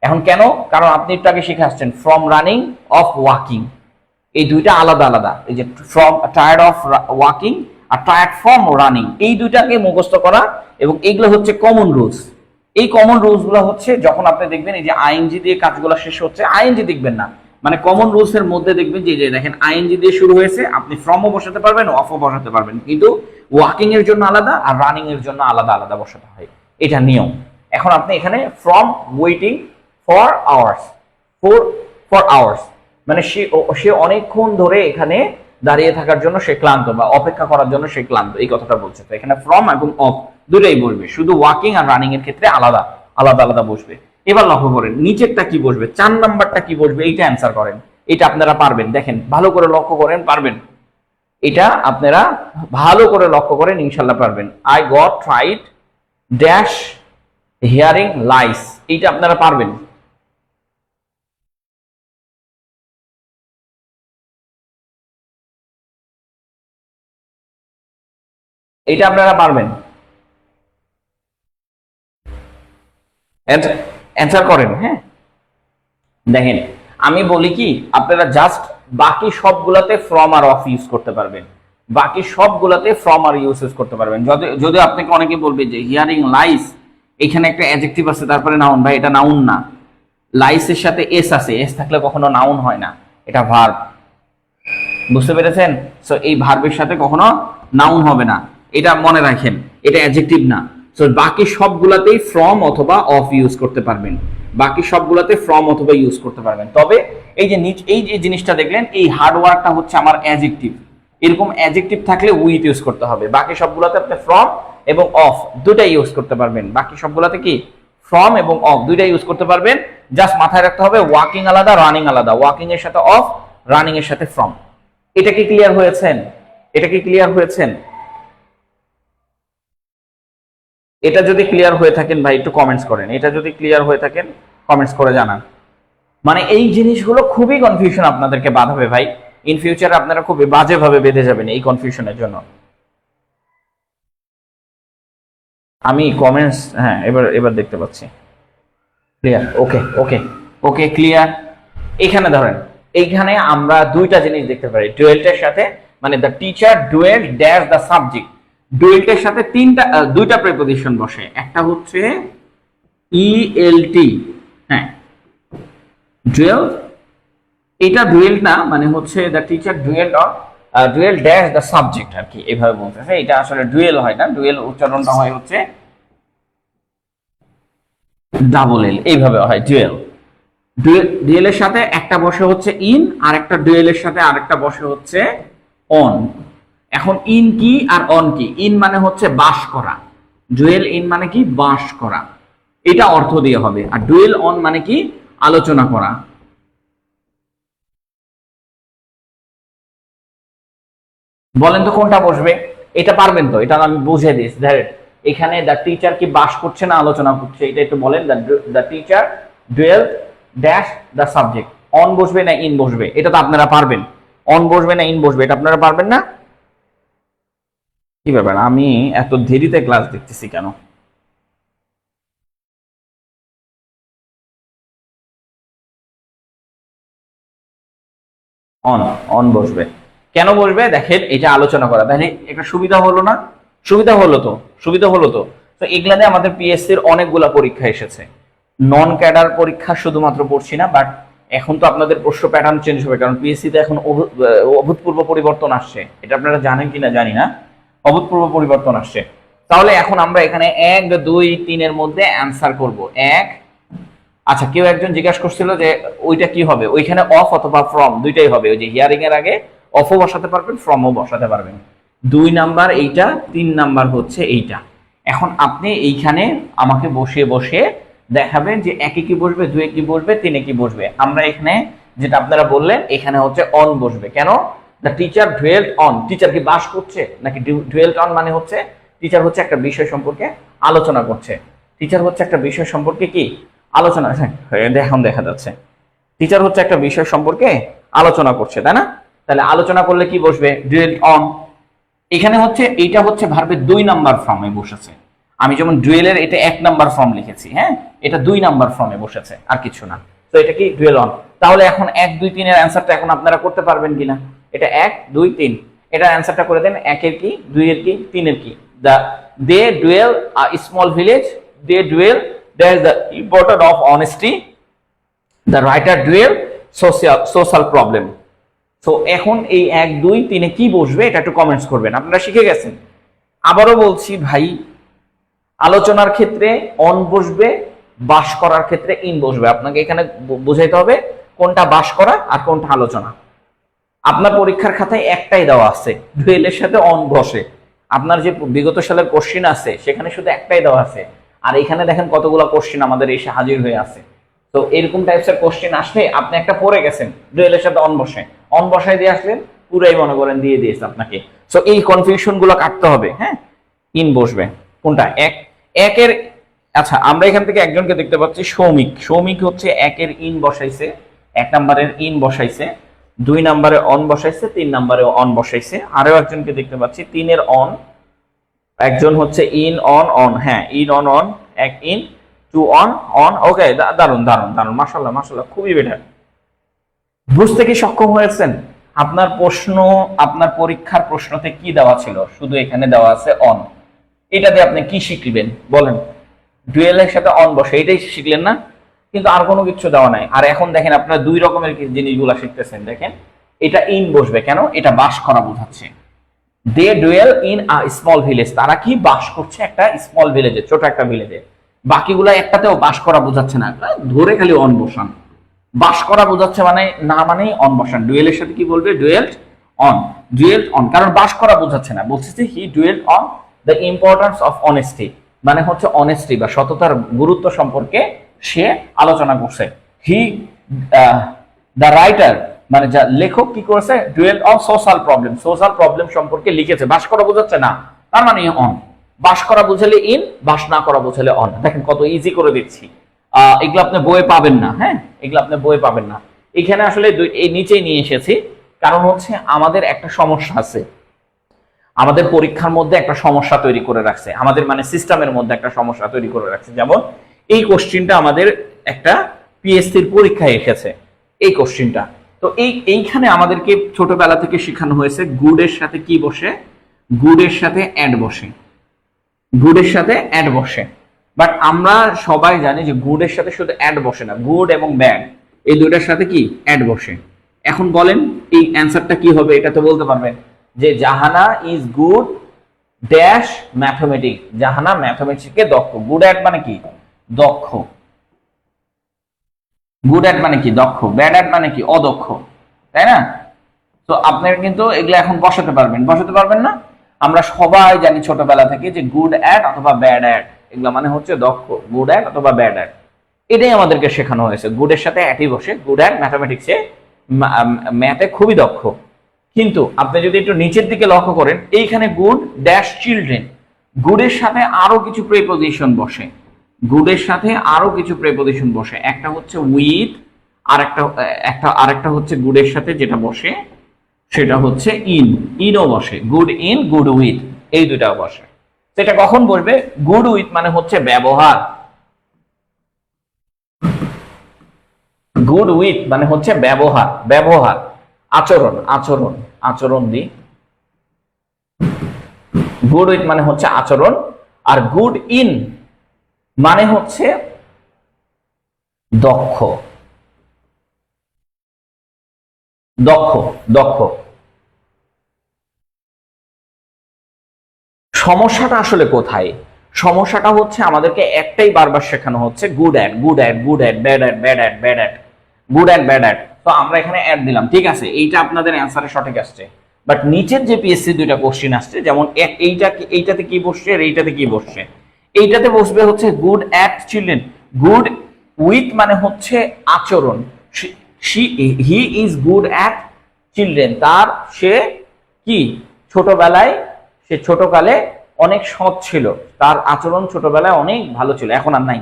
এখন কেন? কারণ আপনি একটু আগে শিখে আসছেন ফ্রম রানিং, অফ ওয়াকিং, এই দুইটা আলাদা আলাদা। এই যে ফ্রম টায়ার্ড অফ ওয়াকিং আর টায়ার্ড ফ্রম রানিং, এই দুইটাকে মুখস্থ করা, এবং এইগুলো হচ্ছে কমন রুলস। এই কমন রুলস গুলো হচ্ছে যখন আপনি দেখবেন এই যে আইএনজি দিয়ে কাজগুলো শেষ হচ্ছে, আইএনজি দেখবেন না, মানে কমন রুলস এর মধ্যে দেখবেন যে দেখেন আইএনজি দিয়ে শুরু হয়েছে, আপনি ফ্রমও বসাতে পারবেন, অফও বসাতে পারবেন, কিন্তু ওয়াকিং এর জন্য আলাদা আর রানিং এর জন্য আলাদা আলাদা বসাতে হয়, এটা নিয়ম। এখন আপনি এখানে from waiting for hours, for hours মানে সে অনেকক্ষণ ধরে এখানে দাঁড়িয়ে থাকার জন্য সে ক্লান্ত, বা অপেক্ষা করার জন্য সে ক্লান্ত, এই কথাটা বলছে। তো এখানে ফ্রম এবং অফ দুটোই বসবে, শুধু ওয়াকিং আর রানিং এর ক্ষেত্রে আলাদা আলাদা আলাদা বসবে। এবার লক্ষ্য করেন নিচেরটা কি বসবে, 4 নাম্বারটা কি বসবে, এইটা অ্যান্সার করেন। এটা আপনারা পারবেন, দেখেন ভালো করে লক্ষ্য করেন, পারবেন। এটা আপনারা ভালো করে লক্ষ্য করেন, ইনশাল্লাহ পারবেন। I got tired dash hearing lies, এইটা আপনারা পারবেন। এটা আপনারা পারবেন, অ্যান্সার করেন। হ্যাঁ দেখেন আমি বলি কি, আপনারা জাস্ট বাকি সবগুলাতে ফ্রম আর অফ ইউজ করতে পারবেন, বাকি সবগুলাতে ফ্রম আর ইউজ করতে পারবেন। যদি আপনাকে অনেকে বলবে যে হিয়ারিং লাইস, এখানে একটা অ্যাডজেক্টিভ আছে তারপরে নাউন, ভাই এটা নাউন না, লাইসের সাথে এস আছে, এস থাকলে কখনো নাউন হয় না, এটা ভার্ব, বুঝতে পেরেছেন? সো এই ভার্বের সাথে কখনো নাউন হবে না, এটা মনে রাখেন, এটা অ্যাডজেক্টিভ না। সো বাকি সবগুলাতেই ফ্রম অথবা অফ ইউজ করতে পারবেন, বাকি সবগুলাতে ফ্রম অথবা ইউজ করতে পারবেন। তবে এই যে জিনিসটা দেখলেন, এই হার্ড ওয়ার্কটা হচ্ছে আমার অ্যাডজেক্টিভ, এরকম অ্যাডজেক্টিভ থাকলে উইথ ইউজ করতে হবে। বাকি সবগুলাতে আপনি ফ্রম এবং অফ দুটাই ইউজ করতে পারবেন, বাকি সবগুলাতে কি ফ্রম এবং অফ দুইটাই ইউজ করতে পারবেন। জাস্ট মাথায় রাখতে হবে ওয়াকিং আলাদা, রানিং আলাদা, ওয়াকিং এর সাথে অফ, রানিং এর সাথে ফ্রম। এটা কি ক্লিয়ার হয়েছেন? এটা কি ক্লিয়ার হয়েছেন? এটা যদি ক্লিয়ার হয়ে থাকেন ভাই একটু কমেন্টস করেন, এটা যদি ক্লিয়ার হয়ে থাকেন কমেন্টস করে জানান। মানে এই জিনিসগুলো খুবই কনফিউশন আপনাদেরকে বাঁধাবে ভাই, ইন ফিউচারে আপনারা খুবই বাজেভাবে বেঁধে যাবেন এই কনফিউশনের জন্য। আমি কমেন্টস, হ্যাঁ এবার এবার দেখতে পাচ্ছি, ক্লিয়ার, ওকে ওকে ওকে ক্লিয়ার। এখানে ধরেন, এইখানে আমরা দুইটা জিনিস দেখতে পারি ডুয়েলটার সাথে, মানে the teacher dwell dash the subject, ডুয়েলটার সাথে দুইটা প্রিপজিশন বসে, একটা হচ্ছে ইএলটি, হ্যাঁ ডুয়েল, এটা ডুয়েল না, মানে হচ্ছে the teacher dwell dwell dash the subject আর কি, এভাবে বলতেছে। এটা আসলে ডুয়েল হয় না, ডুয়েল উচ্চারণটা হয় হচ্ছে ডাবল এল, এইভাবে হয় ডুয়েল। ডুয়েলের সাথে একটা বসে হচ্ছে ইন, আর একটা ডুয়েলের সাথে আরেকটা বসে হচ্ছে অন। এখন ইন কি আর অন কি? ইন মানে হচ্ছে বাস করা, ডুয়েল ইন মানে কি বাস করা, এটা অর্থ দিয়ে হবে। আর ডুয়েল অন মানে কি আলোচনা করা। বলেন তো কোনটা বসবে? এটা পারবেন তো? এটা আমি বুঝিয়ে দিই ডাইরেক্ট। এখানে দ্য টিচার কি বাস করছে না আলোচনা করছে, এটা একটু বলেন। The teacher dwell dash the subject, on বসবে না ইন বসবে? এটা তো আপনারা পারবেন। অন বসবে না ইন বসবে, এটা আপনারা পারবেন না? কি ব্যাপার, আমি এত দেরিতে ক্লাস দেখতেছি কেন? অন, অন বসবে। কেন বসবে? দেখেন এটা আলোচনা করা, তাহলে একটা সুবিধা হলো না? সুবিধা হলো তো, সুবিধা হলো তো। তো এগুলাতে আমাদের পিএসসির অনেকগুলা পরীক্ষা এসেছে, নন ক্যাডার পরীক্ষা শুধুমাত্র পড়ছি না, বাট এখন তো আপনাদের প্রশ্ন প্যাটার্ন চেঞ্জ হবে, কারণ পিএসসিতে এখন অভূতপূর্ব পরিবর্তন আসছে, এটা আপনারা জানেন কিনা জানি না, অভূতপূর্ব পরিবর্তন আসছে। তাহলে এখন আমরা এখানে 1 2 3 এর মধ্যে অ্যান্সার করব। এক, আচ্ছা কেউ একজন জিজ্ঞাসা করছিল যে ওইটা কি হবে, ওইখানে অফ অথবা ফ্রম দুইটাই হবে, ওই যে হিয়ারিং এর আগে অফও বসাতে পারবেন, ফ্রমও বসাতে পারবেন। 2 নাম্বার এইটা, 3 নাম্বার হচ্ছে এইটা। এখন আপনি এইখানে আমাকে বসিয়ে বসিয়ে দেখাবেন যে একে কি বসবে, 2 কি বসবে, 3 কি বসবে। আমরা এখানে যেটা আপনারা বললেন, এখানে হচ্ছে অন বসবে। কেন? দ্য টিচার ডুয়েলড অন, টিচার কি বাস করছে নাকি? ডুয়েলড অন মানে হচ্ছে টিচার হচ্ছে একটা বিষয় সম্পর্কে আলোচনা করছে, টিচার হচ্ছে একটা বিষয় সম্পর্কে কি আলোচনা, এখন দেখা যাচ্ছে টিচার হচ্ছে একটা বিষয় সম্পর্কে আলোচনা করছে, তাই না? তাহলে আলোচনা করলে কি বসবে? Dual on. এখানে হচ্ছে এইটা হচ্ছে ভার্বের 2 নাম্বার ফর্মে বসেছে। আমি যেমন ডুয়েলের এটা 1 নাম্বার ফর্ম লিখেছি, হ্যাঁ এটা 2 নাম্বার ফর্মে বসেছে, আর কিছু না। তো এটা কি ডুয়েল অন। তাহলে এখন 1 2 3 এর অ্যান্সারটা এখন আপনারা করতে পারবেন কিনা? এটা 1 2 3, এটা অ্যান্সারটা করে দেন। 1 এর কি, 2 এর কি, 3 এর কি? They dwell small village, they dwell there is the importance of honesty, the writer duel, social problem. So এখন এই 1 2 3 এ কি বসবে এটা একটু কমেন্টস করবেন। আপনারা শিখে গেছেন। আবারও বলছি ভাই, আলোচনার ক্ষেত্রে অন বসবে, বাস করার ক্ষেত্রে ইন বসবে। আপনাকে এখানে বুঝাইতে হবে কোনটা বাস করা আর কোনটা আলোচনা। আপনার পরীক্ষার খাতায় একটাই দেওয়া আছে, ডুয়েলের সাথে অন বসে। আপনার যে বিগত সালের কোশ্চিন আছে সেখানে শুধু একটাই দেওয়া আছে, আর এখানে দেখেন কতগুলো কোশ্চিন আমাদের এসে হাজির হয়ে আছে। তো এরকম টাইপসের কোশ্চিন আসলে আপনি একটা পড়ে গেছেন, ডুয়েলের সাথে অন বসে, অন বসায় দিয়ে আসলেন, পুরাই মনে করেন দিয়ে দিয়েছে আপনাকে। সো এই কনফিউশন গুলো কাটতে হবে। হ্যাঁ, ইন বসবে কোনটা, একের। আচ্ছা, আমরা এখান থেকে একজনকে দেখতে পাচ্ছি, সৌমিক। সৌমিক হচ্ছে 1 এর ইন বসাইছে, 1 নম্বরের ইন বসাইছে, 2 নম্বরে অন বসাইছে, 3 নম্বরে অন বসাইছে। আরো একজনকে দেখতে পাচ্ছি 3 এর অন, একজন হচ্ছে ইন অন অন। হ্যাঁ, in on on, 1 in 2 on on. Okay, দারুন দারুন দারুন, মাশাআল্লাহ মাশাআল্লাহ, খুবই বেটার। বুঝতে কি সক্ষম হয়েছেন? আপনার প্রশ্ন, আপনার পরীক্ষার প্রশ্নতে কি দেওয়া ছিল? শুধু এখানে দেওয়া আছে অন। এটা দিয়ে আপনি কি শিখবেন বলেন? ডুয়েলের সাথে অন বসে, এটাই শিখলেন না? কিন্তু আর কোনো কিছু দেওয়া নাই। আর এখন দেখেন আপনারা 2 রকমের জিনিসগুলো শিখতেছেন। দেখেন, এটা ইন বসবে কেন? এটা বাস করা বোঝাচ্ছে। They dwell in a small village, তারা কি বাস করছে একটা স্মল ভিলেজে, ছোট একটা ভিলেজে। বাকিগুলো একটাতেও বাস করা বোঝাচ্ছে না, ধরে খালি অন বসান। বাস করা বোঝাচ্ছে মানে না, মানেই অন বসান। ডুয়েলের সাথে কি বলবে? ডুয়েলড অন, ডুয়েলড অন, কারণ বাস করা বোঝাচ্ছে না। বলছে যে he dwelled on the importance of honesty, মানে হচ্ছে অনেস্টি বা সততার গুরুত্ব সম্পর্কে সে আলোচনা করছে। হি দ্য রাইটার, মানে যা লেখক কি করেছে? Dual on social problem, social problem সম্পর্কে লিখেছে। বাস করা বোঝাচ্ছে না, তার মানে অন। বাস করা বুঝালে ইন, বাস না করা বুঝালে অন। দেখেন কত ইজি করে দিচ্ছি। এগুলো আপনি বইয়ে পাবেন না। হ্যাঁ, এগুলো আপনি বইয়ে পাবেন না। এখানে আসলে এই নিচেই নিয়ে এসেছি, কারণ হচ্ছে আমাদের একটা সমস্যা আছে। আমাদের পরীক্ষার মধ্যে একটা সমস্যা তৈরি করে রাখছে, আমাদের মানে সিস্টেমের মধ্যে একটা সমস্যা তৈরি করে রাখছে। যেমন এই কোশ্চিনটা আমাদের একটা পিএসসির পরীক্ষায় এসেছে, এই কোশ্চিনটা। তো এইখানে আমাদেরকে ছোটবেলা থেকে শেখানো হয়েছে গুডের সাথে কি বসে? গুডের সাথে অ্যাড বসে, গুডের সাথে অ্যাড বসে। বাট আমরা সবাই জানি যে গুডের সাথে শুধু অ্যাড বসে না, গুড এবং ব্যাড এই দুইটার সাথে কি অ্যাড বসে। এখন বলেন এই অ্যান্সারটা কি হবে? এটা তো বলতে পারবেন যে জাহানা ইজ গুড ড্যাশ ম্যাথমেটিক্স, জাহানা ম্যাথমেটিক্সে দক্ষ। গুড অ্যাট মানে কি? দক্ষ। গুড অ্যাট মানে কি? দক্ষ। ব্যাড অ্যাট মানে কি? অদক্ষ, তাই না? তো আপনারা কিন্তু এগুলো এখন বসাতে পারবেন, বসাতে পারবেন না? আমরা সবাই জানি ছোটবেলা থেকে যে গুড অ্যাট অথবা ব্যাড অ্যাট, এগুলো মানে হচ্ছে দক্ষ। গুড অ্যাট অথবা ব্যাড অ্যাট, এটাই আমাদেরকে শেখানো হয়েছে। গুডের সাথে অ্যাটই বসে। গুড অ্যাট ম্যাথমেটিক্সে, ম্যাথে খুবই দক্ষ। কিন্তু আপনি যদি একটু নিচের দিকে লক্ষ্য করেন, এইখানে গুড ড্যাশ চিলড্রেন, গুডের সাথে আরো কিছু প্রিপোজিশন বসে, গুডের সাথে আরো কিছু প্রিপোজিশন বসে। একটা হচ্ছে উইথ, আরেকটা হচ্ছে গুডের সাথে যেটা বসে সেটা হচ্ছে ইন, ইনও বসে। গুড ইন, গুড উইথ, এই দুটাও বসে। সেটা কখন বলবে? গুড উইথ মানে হচ্ছে ব্যবহার, গুড উইথ মানে হচ্ছে ব্যবহার, ব্যবহার, আচরণ, আচরণ, আচরণ দি। গুড উইথ মানে হচ্ছে আচরণ, আর গুড ইন মানে হচ্ছে দক্ষ, দক্ষ, দক্ষ। সমস্যাটা আসলে কোথায়? সমস্যাটা হচ্ছে আমাদেরকে একটাই বারবার শেখানো হচ্ছে good at, good at, good at, bad at, bad at, bad at, good at, bad at. তো আমরা এখানে অ্যাড দিলাম, ঠিক আছে, এইটা আপনাদের অ্যান্সারে সঠিক আসছে। বাট নিচের যে পিএসসি দুইটা কোশ্চিন আসছে, যেমন এইটাতে কি বসছে আর এইটাতে কি বসছে? এইটাতে বসবে হচ্ছে good at children. Good with মানে হচ্ছে আচরণ, he is good at children, তার সে কি ছোটবেলায়, সে ছোটকালে অনেক সৎ ছিল, তার আচরণ ছোটবেলায় অনেক ভালো ছিল, এখন আর নাই,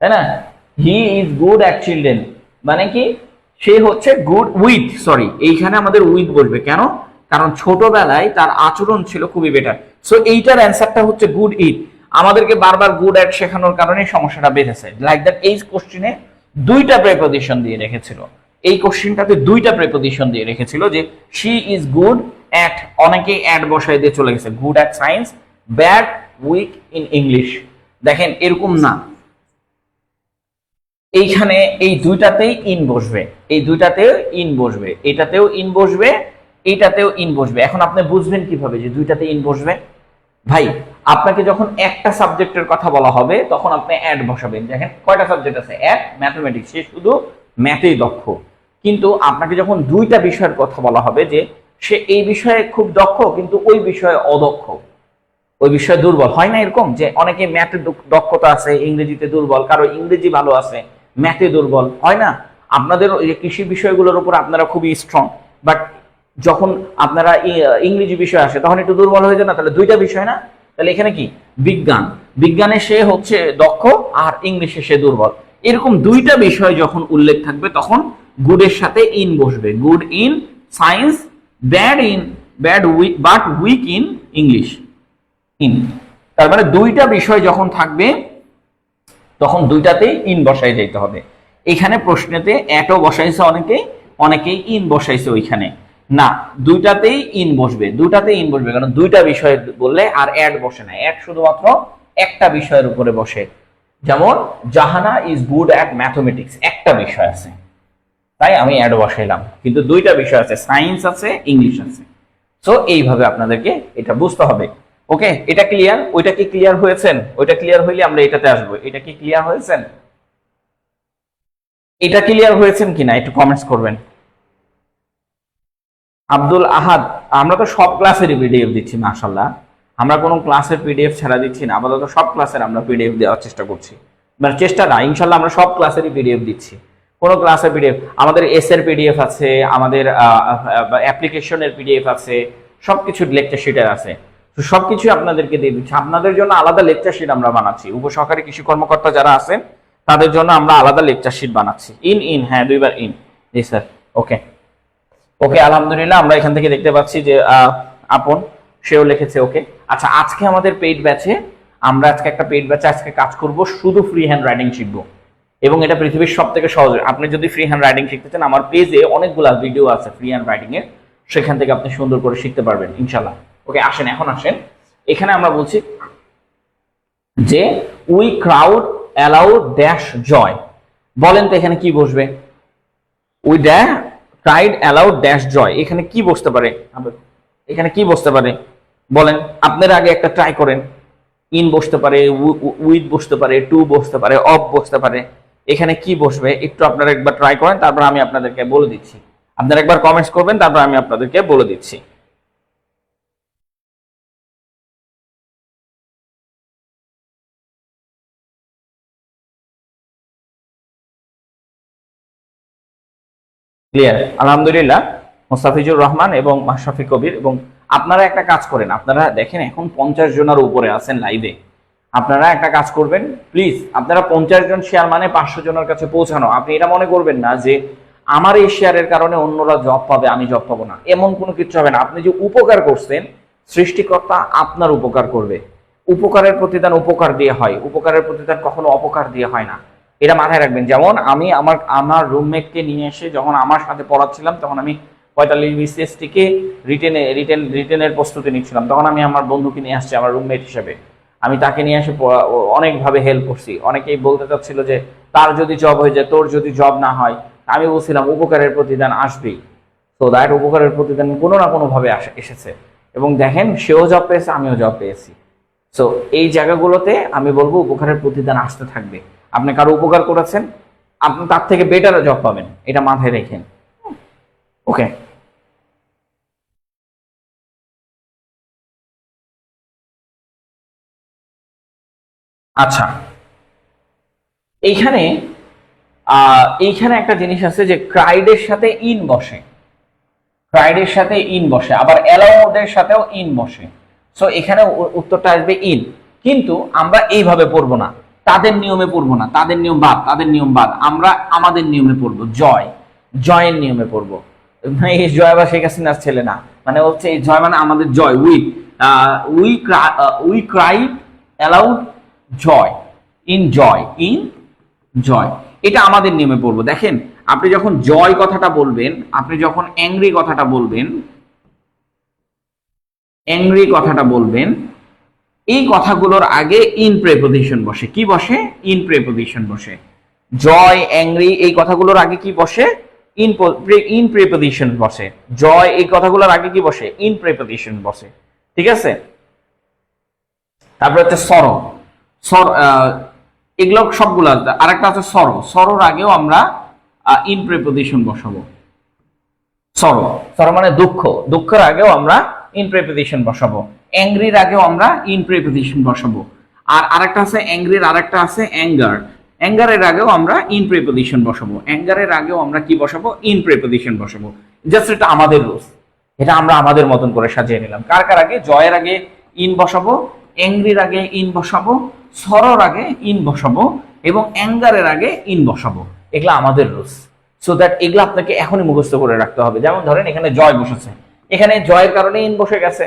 তাই না? He is good at children মানে কি? সে হচ্ছে গুড উইথ, সরি এইখানে আমাদের উইথ বলবে কেন? কারণ ছোটবেলায় তার আচরণ ছিল খুবই বেটার। সো এইটার অ্যান্সারটা হচ্ছে গুড ইথ। আমাদেরকে বারবার গুড অ্যাট শেখানোর কারণে সমস্যাটা বেড়েছে। লাইক দ্যাট এই কোশ্চিনে দুইটা প্রিপোজিশন দিয়ে রেখেছিল, এই কোশ্চিনটাতে দুইটা প্রিপোজিশন দিয়ে রেখেছিল যে শি ইজ গুড অ্যাট, অনেকেই অ্যাট বসাই দিয়ে চলে গেছে, good at science, bad weak in English. দেখেন এরকম না, এইখানে এই দুইটাতেই ইন বসবে, এই দুইটাতেও ইন বসবে, এটাতেও ইন বসবে, এইটাতেও ইন বসবে। এখন আপনি বুঝবেন কিভাবে যে দুইটাতে ইন বসবে? ভাই, আপনাকে যখন একটা সাবজেক্টের কথা বলা হবে তখন আপনি অ্যাড বসাবেন। দেখেন কয়টা সাবজেক্ট আছে, এক ম্যাথমেটিক্স, সে শুধু ম্যাথেই দক্ষ। কিন্তু আপনাকে যখন দুইটা বিষয়ের কথা বলা হবে যে সে এই বিষয়ে খুব দক্ষ কিন্তু ওই বিষয়ে অদক্ষ, ওই বিষয়ে দুর্বল, হয় না এরকম যে অনেকে ম্যাথে দক্ষতা আছে, ইংরেজিতে দুর্বল, কারো ইংরেজি ভালো আছে, ম্যাথে দুর্বল, হয় না? আপনাদের ওই কৃষি বিষয়গুলোর উপর আপনারা খুবই স্ট্রং, বাট যখন আপনারা ইংরেজি বিষয় আসে তখন একটু দুর্বল হয়ে যায় না? তাহলে দুইটা বিষয় না? তাহলে এখানে কি বিজ্ঞান, বিজ্ঞানে সে হচ্ছে দক্ষ আর ইংলিশে সে দুর্বল, এরকম দুইটা বিষয় যখন উল্লেখ থাকবে তখন গুডের সাথে ইন বসবে। Good in science, bad but weak in English. In, তার মানে দুইটা বিষয় যখন থাকবে তখন দুইটাতেই ইন বসাই যেতে হবে। এখানে প্রশ্নেতে অ্যাটও বসাইছে অনেকে, অনেকেই ইন বসাইছে ওইখানে না, দুইটাতেই ইন বসবে, দুইটাতেই ইন বসবে, কারণ দুইটা বিষয় বললে আর অ্যাড বসে না, অ্যাড শুধুমাত্র একটা বিষয়ের উপরে বসে। যেমন জাহানা ইজ গুড অ্যাট ম্যাথমেটিক্স, একটা বিষয় আছে তাই আমি অ্যাড বসাইলাম, কিন্তু দুইটা বিষয় আছে, সায়েন্স আছে, ইংলিশ আছে। সো এইভাবে আপনাদেরকে এটা বুঝতে হবে। ওকে, এটা ক্লিয়ার? ওইটা কি ক্লিয়ার হয়েছেন? ওইটা ক্লিয়ার হইলে আমরা এটাতে আসবো। এটা কি ক্লিয়ার হয়েছেন? এটা ক্লিয়ার হয়েছেন কিনা একটু কমেন্টস করবেন। আব্দুল আহাদ, আমরা তো সব ক্লাসেরই পিডিএফ দিচ্ছি মাশাআল্লাহ, আমরা কোনো ক্লাসের পিডিএফ ছাড়া দিচ্ছি না, আপাতত সব ক্লাসের আমরা পিডিএফ দেওয়ার চেষ্টা করছি, মানে চেষ্টা না, ইনশাল্লাহ আমরা সব ক্লাসেরই পিডিএফ দিচ্ছি। কোনো ক্লাসের পিডিএফ, আমাদের এস এর পিডিএফ আছে, আমাদের অ্যাপ্লিকেশনের পিডিএফ আছে, সবকিছু লেকচার শিটের আছে, তো সবকিছু আপনাদেরকে দিয়ে দিচ্ছি। আপনাদের জন্য আলাদা লেকচার শিট আমরা বানাচ্ছি, উপসহকারী কৃষি কর্মকর্তা যারা আছেন তাদের জন্য আমরা আলাদা লেকচার শিট বানাচ্ছি। ইন হ্যাঁ, দুইবার ইন। জি স্যার, ওকে ওকে, আলহামদুলিল্লাহ। আমরা এখান থেকে দেখতে পাচ্ছি যে আপন সেও লিখেছে ওকে। আচ্ছা, আজকে আমাদের পেইড ব্যাচে, আমরা আজকে একটা পেইড ব্যাচে আজকে কাজ করব, শুধু ফ্রি হ্যান্ড রাইটিং শিখবো, এবং এটা পৃথিবীর সব থেকে সহজ। আপনি যদি ফ্রি হ্যান্ড রাইটিং শিখতে চান, আমার পেজে অনেকগুলো ভিডিও আছে ফ্রি হ্যান্ড রাইটিং এর, সেখান থেকে আপনি সুন্দর করে শিখতে পারবেন ইনশাল্লাহ। ওকে, আসেন এখন আসেন, এখানে আমরা বলছি যে উই ক্রাউড অ্যালাউ ড্যাশ জয়, বলেন তো এখানে কি বসবে? উই ক্রাইড অ্যালাউড ড্যাশ জয়, এখানে কি বসতে পারে? এখানে কি বসতে পারে বলেন? আপনারা আগে একটা ট্রাই করেন। ইন বসতে পারে, উইথ বসতে পারে, টু বসতে পারে, অফ বসতে পারে, এখানে কি বসবে একটু আপনারা একবার ট্রাই করেন, তারপর আমি আপনাদেরকে বলে দিচ্ছি। আপনারা একবার কমেন্টস করবেন, তারপর আমি আপনাদেরকে বলে দিচ্ছি। ক্লিয়ার? আলহামদুলিল্লাহ। মোস্তাফিজুর রহমান এবং মাশরাফি কবির। এবং আপনারা একটা কাজ করেন, আপনারা দেখেন এখন 50 জনের উপরে আছেন লাইভে, আপনারা একটা কাজ করবেন প্লিজ, আপনারা 50 জন শেয়ার মানে 500 জনের কাছে পৌঁছানো। আপনি এটা মনে করবেন না যে আমার এই শেয়ারের কারণে অন্যরা জব পাবে, আমি জব পাবো না, এমন কোনো কিছু হবে না। আপনি যে উপকার করছেন, সৃষ্টিকর্তা আপনার উপকার করবে। উপকারের প্রতিদান উপকার দিয়ে হয়, উপকারের প্রতিদান কখনো অপকার দিয়ে হয় না, এটা মাথায় রাখবেন। যেমন আমি আমার রুমমেটকে নিয়ে এসে যখন আমার সাথে পড়াচ্ছিলাম, তখন আমি 45 বিসিএস থেকে রিটেনের প্রস্তুতি নিচ্ছিলাম, তখন আমি আমার বন্ধুকে নিয়ে আসছি আমার রুমমেট হিসেবে, আমি তাকে নিয়ে এসে অনেকভাবে হেল্প করছি। অনেকেই বলতে চাচ্ছিল যে তার যদি জব হয়ে যায়, তোর যদি জব না হয়, আমি বলছিলাম উপকারের প্রতিদান আসবেই। তো দ্যাট উপকারের প্রতিদান কোনো না কোনো ভাবে এসেছে, এবং দেখেন সেও জব পেয়েছে, আমিও জব পেয়েছি। সো এই জায়গাগুলোতে আমি বলবো উপকারের প্রতিদান আসতে থাকবে। আপনি কারো উপকার করেছেন, আপনি তার থেকে বেটার জব পাবেন, এটা মাথায় রেখেন। ওকে, আচ্ছা, এইখানে এইখানে একটা জিনিস আছে যে ক্রাইডের সাথে ইন বসে, ক্রাইডের সাথে ইন বসে, আবার অ্যালাউডের সাথেও ইন বসে। সো এখানে উত্তরটা আসবে ইন, কিন্তু আমরা এইভাবে পড়বো না, তাদের নিয়মে পড়বো না, তাদের নিয়ম বাদ, তাদের নিয়ম বাদ, আমরা আমাদের নিয়মে পড়বো, জয়ের নিয়মে পড়বো। মানে এই জয় বা শেখ হাসিনার ছেলে না, মানে হচ্ছে এই জয় মানে আমাদের জয়। We cried aloud joy, in joy, এটা আমাদের নিয়মে পড়বো। দেখেন, আপনি যখন জয় কথাটা বলবেন, আপনি যখন অ্যাংরি কথাটা বলবেন, এই কথাগুলোর আগে ইন প্রেপোজিশন বসে। কি বসে? ইন প্রেপোজিশন বসে। জয়, অ্যাংরি এই কথাগুলোর আগে কি বসে? ইন প্রিপোজিশন বসে। জয় এই কথাগুলোর আগে কি বসে? ইন প্রিপোজিশন বসে। ঠিক আছে, তারপরে হচ্ছে সরো, এগুলো সবগুলো। আরেকটা আছে সরো, সরোর আগেও আমরা ইন প্রিপোজিশন বসাবো। সরো, সরো মানে দুঃখ, দুঃখের আগেও আমরা ইন প্রিপোজিশন বসাবো। অ্যাংরির আগেও আমরা ইন প্রিপোজিশন বসাবো। আর আরেকটা আছে অ্যাংরির, আরেকটা আছে অ্যাঙ্গার, অ্যাঙ্গারের আগেও আমরা ইন প্রিপোজিশন বসাবো। অ্যাঙ্গারের আগেও আমরা কি বসাবো? ইন প্রিপোজিশন বসাবো। জাস্ট এটা আমাদের রুলস, এটা আমরা আমাদের মতন করে সাজিয়ে নিলাম। কার কার আগে? জয়ের আগে ইন বসাবো, অ্যাংরির আগে ইন বসাবো, সরোর আগে ইন বসাবো এবং অ্যাঙ্গারের আগে ইন বসাবো। এগুলো আমাদের রুলস। সো দ্যাট এগুলো আপনাকে এখনই মুখস্থ করে রাখতে হবে। যেমন ধরেন এখানে জয় বসেছে, এখানে জয়ের কারণে ইন বসে গেছে,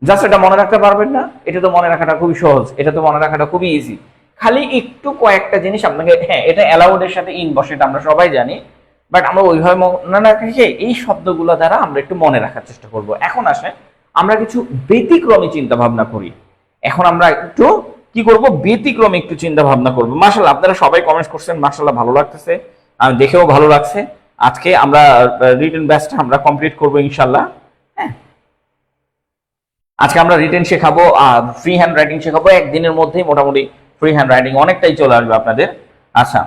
জাস্ট এটা মনে রাখতে পারবেন না? এটা তো মনে রাখাটা খুবই সহজ, এটা তো মনে রাখাটা খুবই ইজি। খালি একটু কয়েকটা জিনিস আপনাকে, হ্যাঁ এটা অ্যালাউড এর সাথে ইন বসে, এটা আমরা সবাই জানি, বাট আমরা ওইভাবে মনে না রেখে এই শব্দগুলো দ্বারা আমরা একটু মনে রাখার চেষ্টা করব। এখন আসে আমরা কিছু ব্যতিক্রমী চিন্তা ভাবনা করি। এখন আমরা একটু কি করব? ব্যতিক্রমী একটু চিন্তা ভাবনা করব। মাশাআল্লাহ, আপনারা সবাই কমেন্টস করছেন, মাশাআল্লাহ ভালো লাগতেছে, আমি দেখেও ভালো লাগছে। আজকে আমরা রিটেন ব্যাচটা আমরা কমপ্লিট করব ইনশাআল্লাহ। হ্যাঁ, আজকে আমরা রিটেন শেখাবো আর ফ্রি হ্যান্ড রাইটিং শেখাবো। একদিনের মধ্যেই মোটামুটি ফ্রি হ্যান্ড রাইটিং অনেকটাই চলে আসবে আপনাদের। আচ্ছা,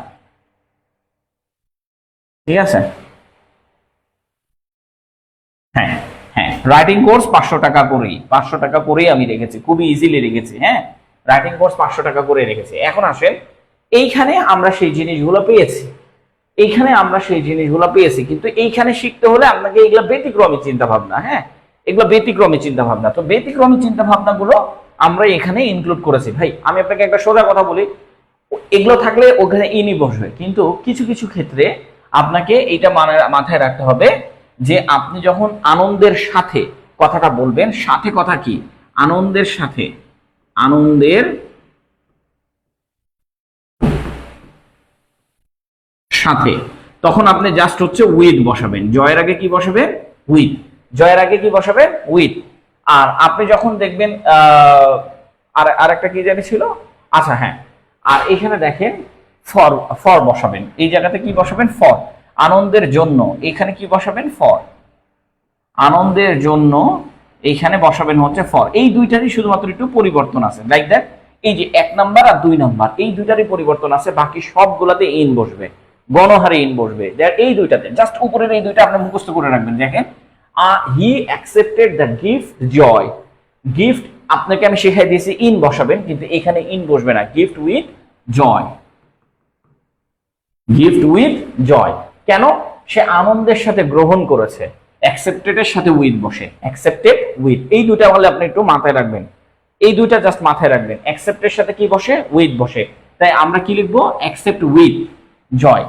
ঠিক আছে। হ্যাঁ হ্যাঁ, রাইটিং কোর্স 500 টাকা করেই, 500 টাকা করেই আমি রেখেছি, খুবই ইজিলি রেখেছি। হ্যাঁ, রাইটিং কোর্স 500 টাকা করে রেখেছি। এখন আসেন, এইখানে আমরা সেই জিনিসগুলো পেয়েছি, এইখানে আমরা সেই জিনিসগুলো পেয়েছি, কিন্তু এইখানে শিখতে হলে আপনাকে এগুলা ব্যতিক্রমী চিন্তা ভাবনা। হ্যাঁ, এগুলো ব্যতিক্রমী চিন্তা ভাবনা। তো ব্যতিক্রমী চিন্তা ভাবনাগুলো আমরা এখানে ইনক্লুড করেছি। ভাই আমি আপনাকে একটা সোজা কথা বলি, এগুলো থাকলে ওখানে ইনই বসবে, কিন্তু কিছু কিছু ক্ষেত্রে আপনাকে এইটা মাথায় রাখতে হবে যে আপনি যখন আনন্দের সাথে কথাটা বলবেন, সাথে কথা কি? আনন্দের সাথে, আনন্দের সাথে, তখন আপনি জাস্ট হচ্ছে উইথ বসাবেন। জয়ের আগে কি বসাবেন? উইথ। জয়ের আগে কি বসাবেন? উইথ। আর আপনি যখন দেখবেন আর আরেকটা কি জানি ছিল, আচ্ছা হ্যাঁ, আর এখানে দেখেন ফর, ফর বসাবেন। এই জায়গাতে কি বসাবেন? ফর। আনন্দের জন্য এখানে কি বসাবেন? ফর। আনন্দের জন্য এইখানে বসাবেন হচ্ছে ফর। এই দুইটারই শুধুমাত্র একটু পরিবর্তন আছে, লাইক দ্যাট। এই যে 1 নাম্বার আর 2 নাম্বার, এই দুইটারই পরিবর্তন আছে, বাকি সবগুলাতে ইন বসবে, গণহারে ইন বসবে। এই দুইটাতে জাস্ট উপরের এই দুইটা আপনি মুখস্থ করে রাখবেন। দেখেন, he accepted the gift joy. Gift আপনাকে আমি শিখাই দিয়েছি ইন বসাবেন, কিন্তু এখানে ইন বসবে না, gift with joy, gift with joy. কেন? সে আনন্দের সাথে গ্রহণ করেছে। অ্যাকসেপ্টেড এর সাথে উইথ বসে, অ্যাকসেপ্টেড উইথ, এই দুটা হলে আপনি একটু মাথায় রাখবেন, এই দুইটা জাস্ট মাথায় রাখবেন। অ্যাকসেপ্টের সাথে কি বসে? উইথ বসে। তাই আমরা কি লিখবো? Accept with joy.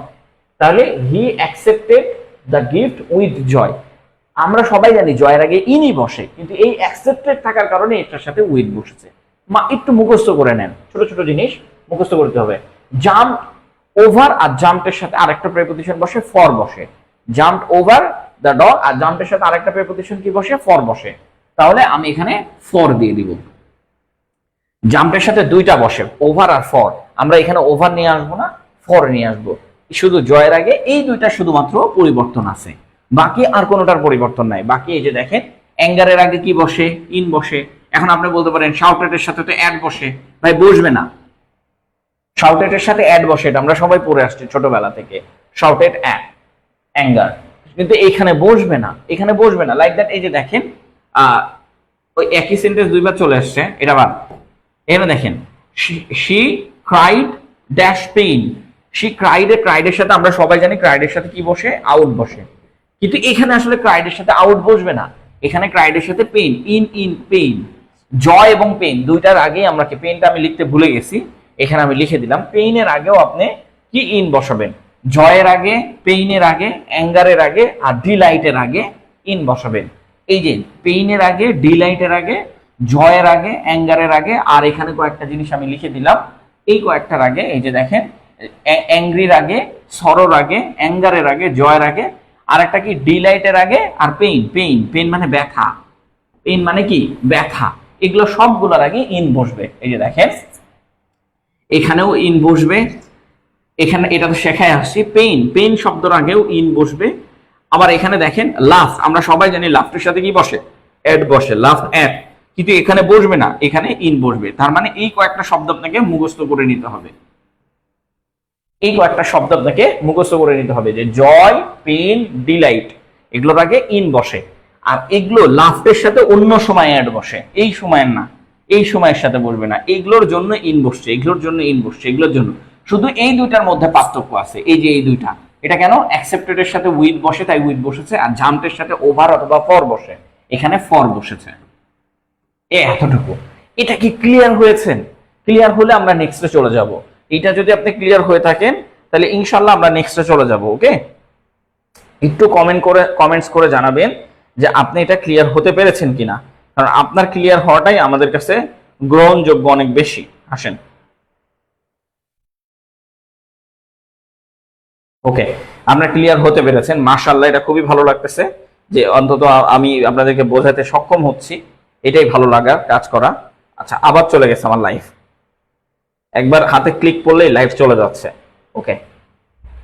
তাহলে he accepted the gift with joy. আমরা সবাই জানি জয়ের আগে ইনই বসে, কিন্তু এই অ্যাকসেপ্টেড থাকার কারণে এটার সাথে উইথ বসেছে। একটু মুখস্থ করে নেন, ছোট ছোট জিনিস মুখস্থ করতে হবে। জাম্প ওভার আর জাম্পের সাথে আরেকটা প্রিপোজিশন বসে, ফর বসে। জাম্প ওভার দ্য ডগ আর জাম্পের সাথে আরেকটা প্রিপোজিশন কি বসে? ফর বসে। তাহলে আমি এখানে ফর দিয়ে দিব। জাম্পের সাথে দুইটা বসে, ওভার আর ফর। আমরা এখানে ওভার নিয়ে আসবো না, ফর নিয়ে আসবো। শুধু জয়ের আগে এই দুইটা শুধুমাত্র পরিবর্তন আছে, বাকি আর কোনোটার পরিবর্তন নাই। বাকি এই যে দেখেন, অ্যাঙ্গারের আগে কি বসে? ইন বসে। এখন আপনি বলতে পারেন শাউটেটের সাথে তো অ্যাড বসে। ভাই বসবে না, শাউটেটের সাথে অ্যাড বসে, এটা আমরা সবাই পড়ে আসছি ছোটবেলা থেকে, শাউটেড অ্যাড অ্যাঙ্গার, কিন্তু এখানে বসবে না, এখানে বসবে না, লাইক দ্যাট। এই যে দেখেন, ওই একই সেন্টেন্স দুইবার চলে আসছে, এটা বাদ। এখানে দেখেন, she cried dash pain. She cried, ক্রাইডের সাথে আমরা সবাই জানি ক্রাইডের সাথে কি বসে? আউট বসে। কিন্তু এখানে আসলে ক্রাইডের সাথে আউট বসবে না, এখানে ক্রাইডের সাথে পেইন, ইন পেইন। জয় এবং পেইন দুইটার আগে আমরা কি, পেইনটা আমি লিখতে ভুলে গেছি, এখানে আমি লিখে দিলাম। পেইনের আগেও আপনি কি ইন বসাবেন? জয়ের আগে, পেইনের আগে, অ্যাঙ্গারের আগে আর ডিলাইটের আগে ইন বসাবেন। এই যে পেইনের আগে, ডিলাইটের আগে, জয়ের আগে, অ্যাঙ্গারের আগে, আর এখানে কয়েকটা জিনিস আমি লিখে দিলাম। এই কয়েকটার আগে এই যে দেখেন, অ্যাংরির আগে, সরোর আগে, অ্যাঙ্গারের আগে, জয়ের আগে, আর একটা কি ডিলাইটের আগে, আর পেইন। পেইন মানে ব্যথা, পেইন মানে কি? ব্যথা। এগুলো সবগুলোর আগে ইন বসবে। এই যে দেখেন, এখানেও ইন বসবে, এখানে এটা তো শেখায় আসছি, পেইন, পেইন শব্দের আগেও ইন বসবে। আবার এখানে দেখেন লাফ, আমরা সবাই জানি লাফটের সাথে কি বসে, অ্যাড বসে, লাফ অ্যাড, কিন্তু এখানে বসবে না, এখানে ইন বসবে। তার মানে এই কয়েকটা শব্দ আপনাকে মুখস্থ করে নিতে হবে, এই কয়েকটা শব্দ আপনাকে মুখস্থ করে নিতে হবে, যে জয়, পেইন, ডিলাইট, এগুলোর আগে ইন বসে। আর এগুলো লাফটের সাথে অন্য সময় অ্যাড বসে, এই সময়ের না, এই সময়ের সাথে বসবে না। এগুলোর জন্য ইন বসছে, এগুলোর জন্য ইন বসছে, এগুলোর জন্য। শুধু এই দুইটার মধ্যে পার্থক্য আছে, এই যে এই দুইটা। এটা কেন, অ্যাকসেপ্টেড এর সাথে উইথ বসে তাই উইথ বসেছে, আর জাম্পের সাথে ওভার অথবা ফর বসে, এখানে ফর বসেছে। এতটুকু। এটা কি ক্লিয়ার হয়েছেন? ক্লিয়ার হলে আমরা নেক্সটে চলে যাব। এটা যদি আপনি ক্লিয়ার হয়ে থাকেন তাহলে ইনশাআল্লাহ আমরা নেক্সটে চলে যাব। ওকে, একটু কমেন্টস করে জানাবেন যে আপনি এটা ক্লিয়ার হতে পেরেছেন কিনা, কারণ আপনার ক্লিয়ার হওয়াটাই আমাদের কাছে গ্রহণযোগ্য অনেক বেশি। আসেন, ওকে, আমরা ক্লিয়ার হতে পেরেছেন, মাশাআল্লাহ, এটা খুবই ভালো লাগতেছে যে অন্তত আমি আপনাদেরকে বোঝাতে সক্ষম হচ্ছি, এটাই ভালো লাগার কাজ করা। আচ্ছা, আবার চলে গেছে আমার লাইভ, একবার হাতে ক্লিক করলেই লাইভ চলে যাচ্ছে। ওকে,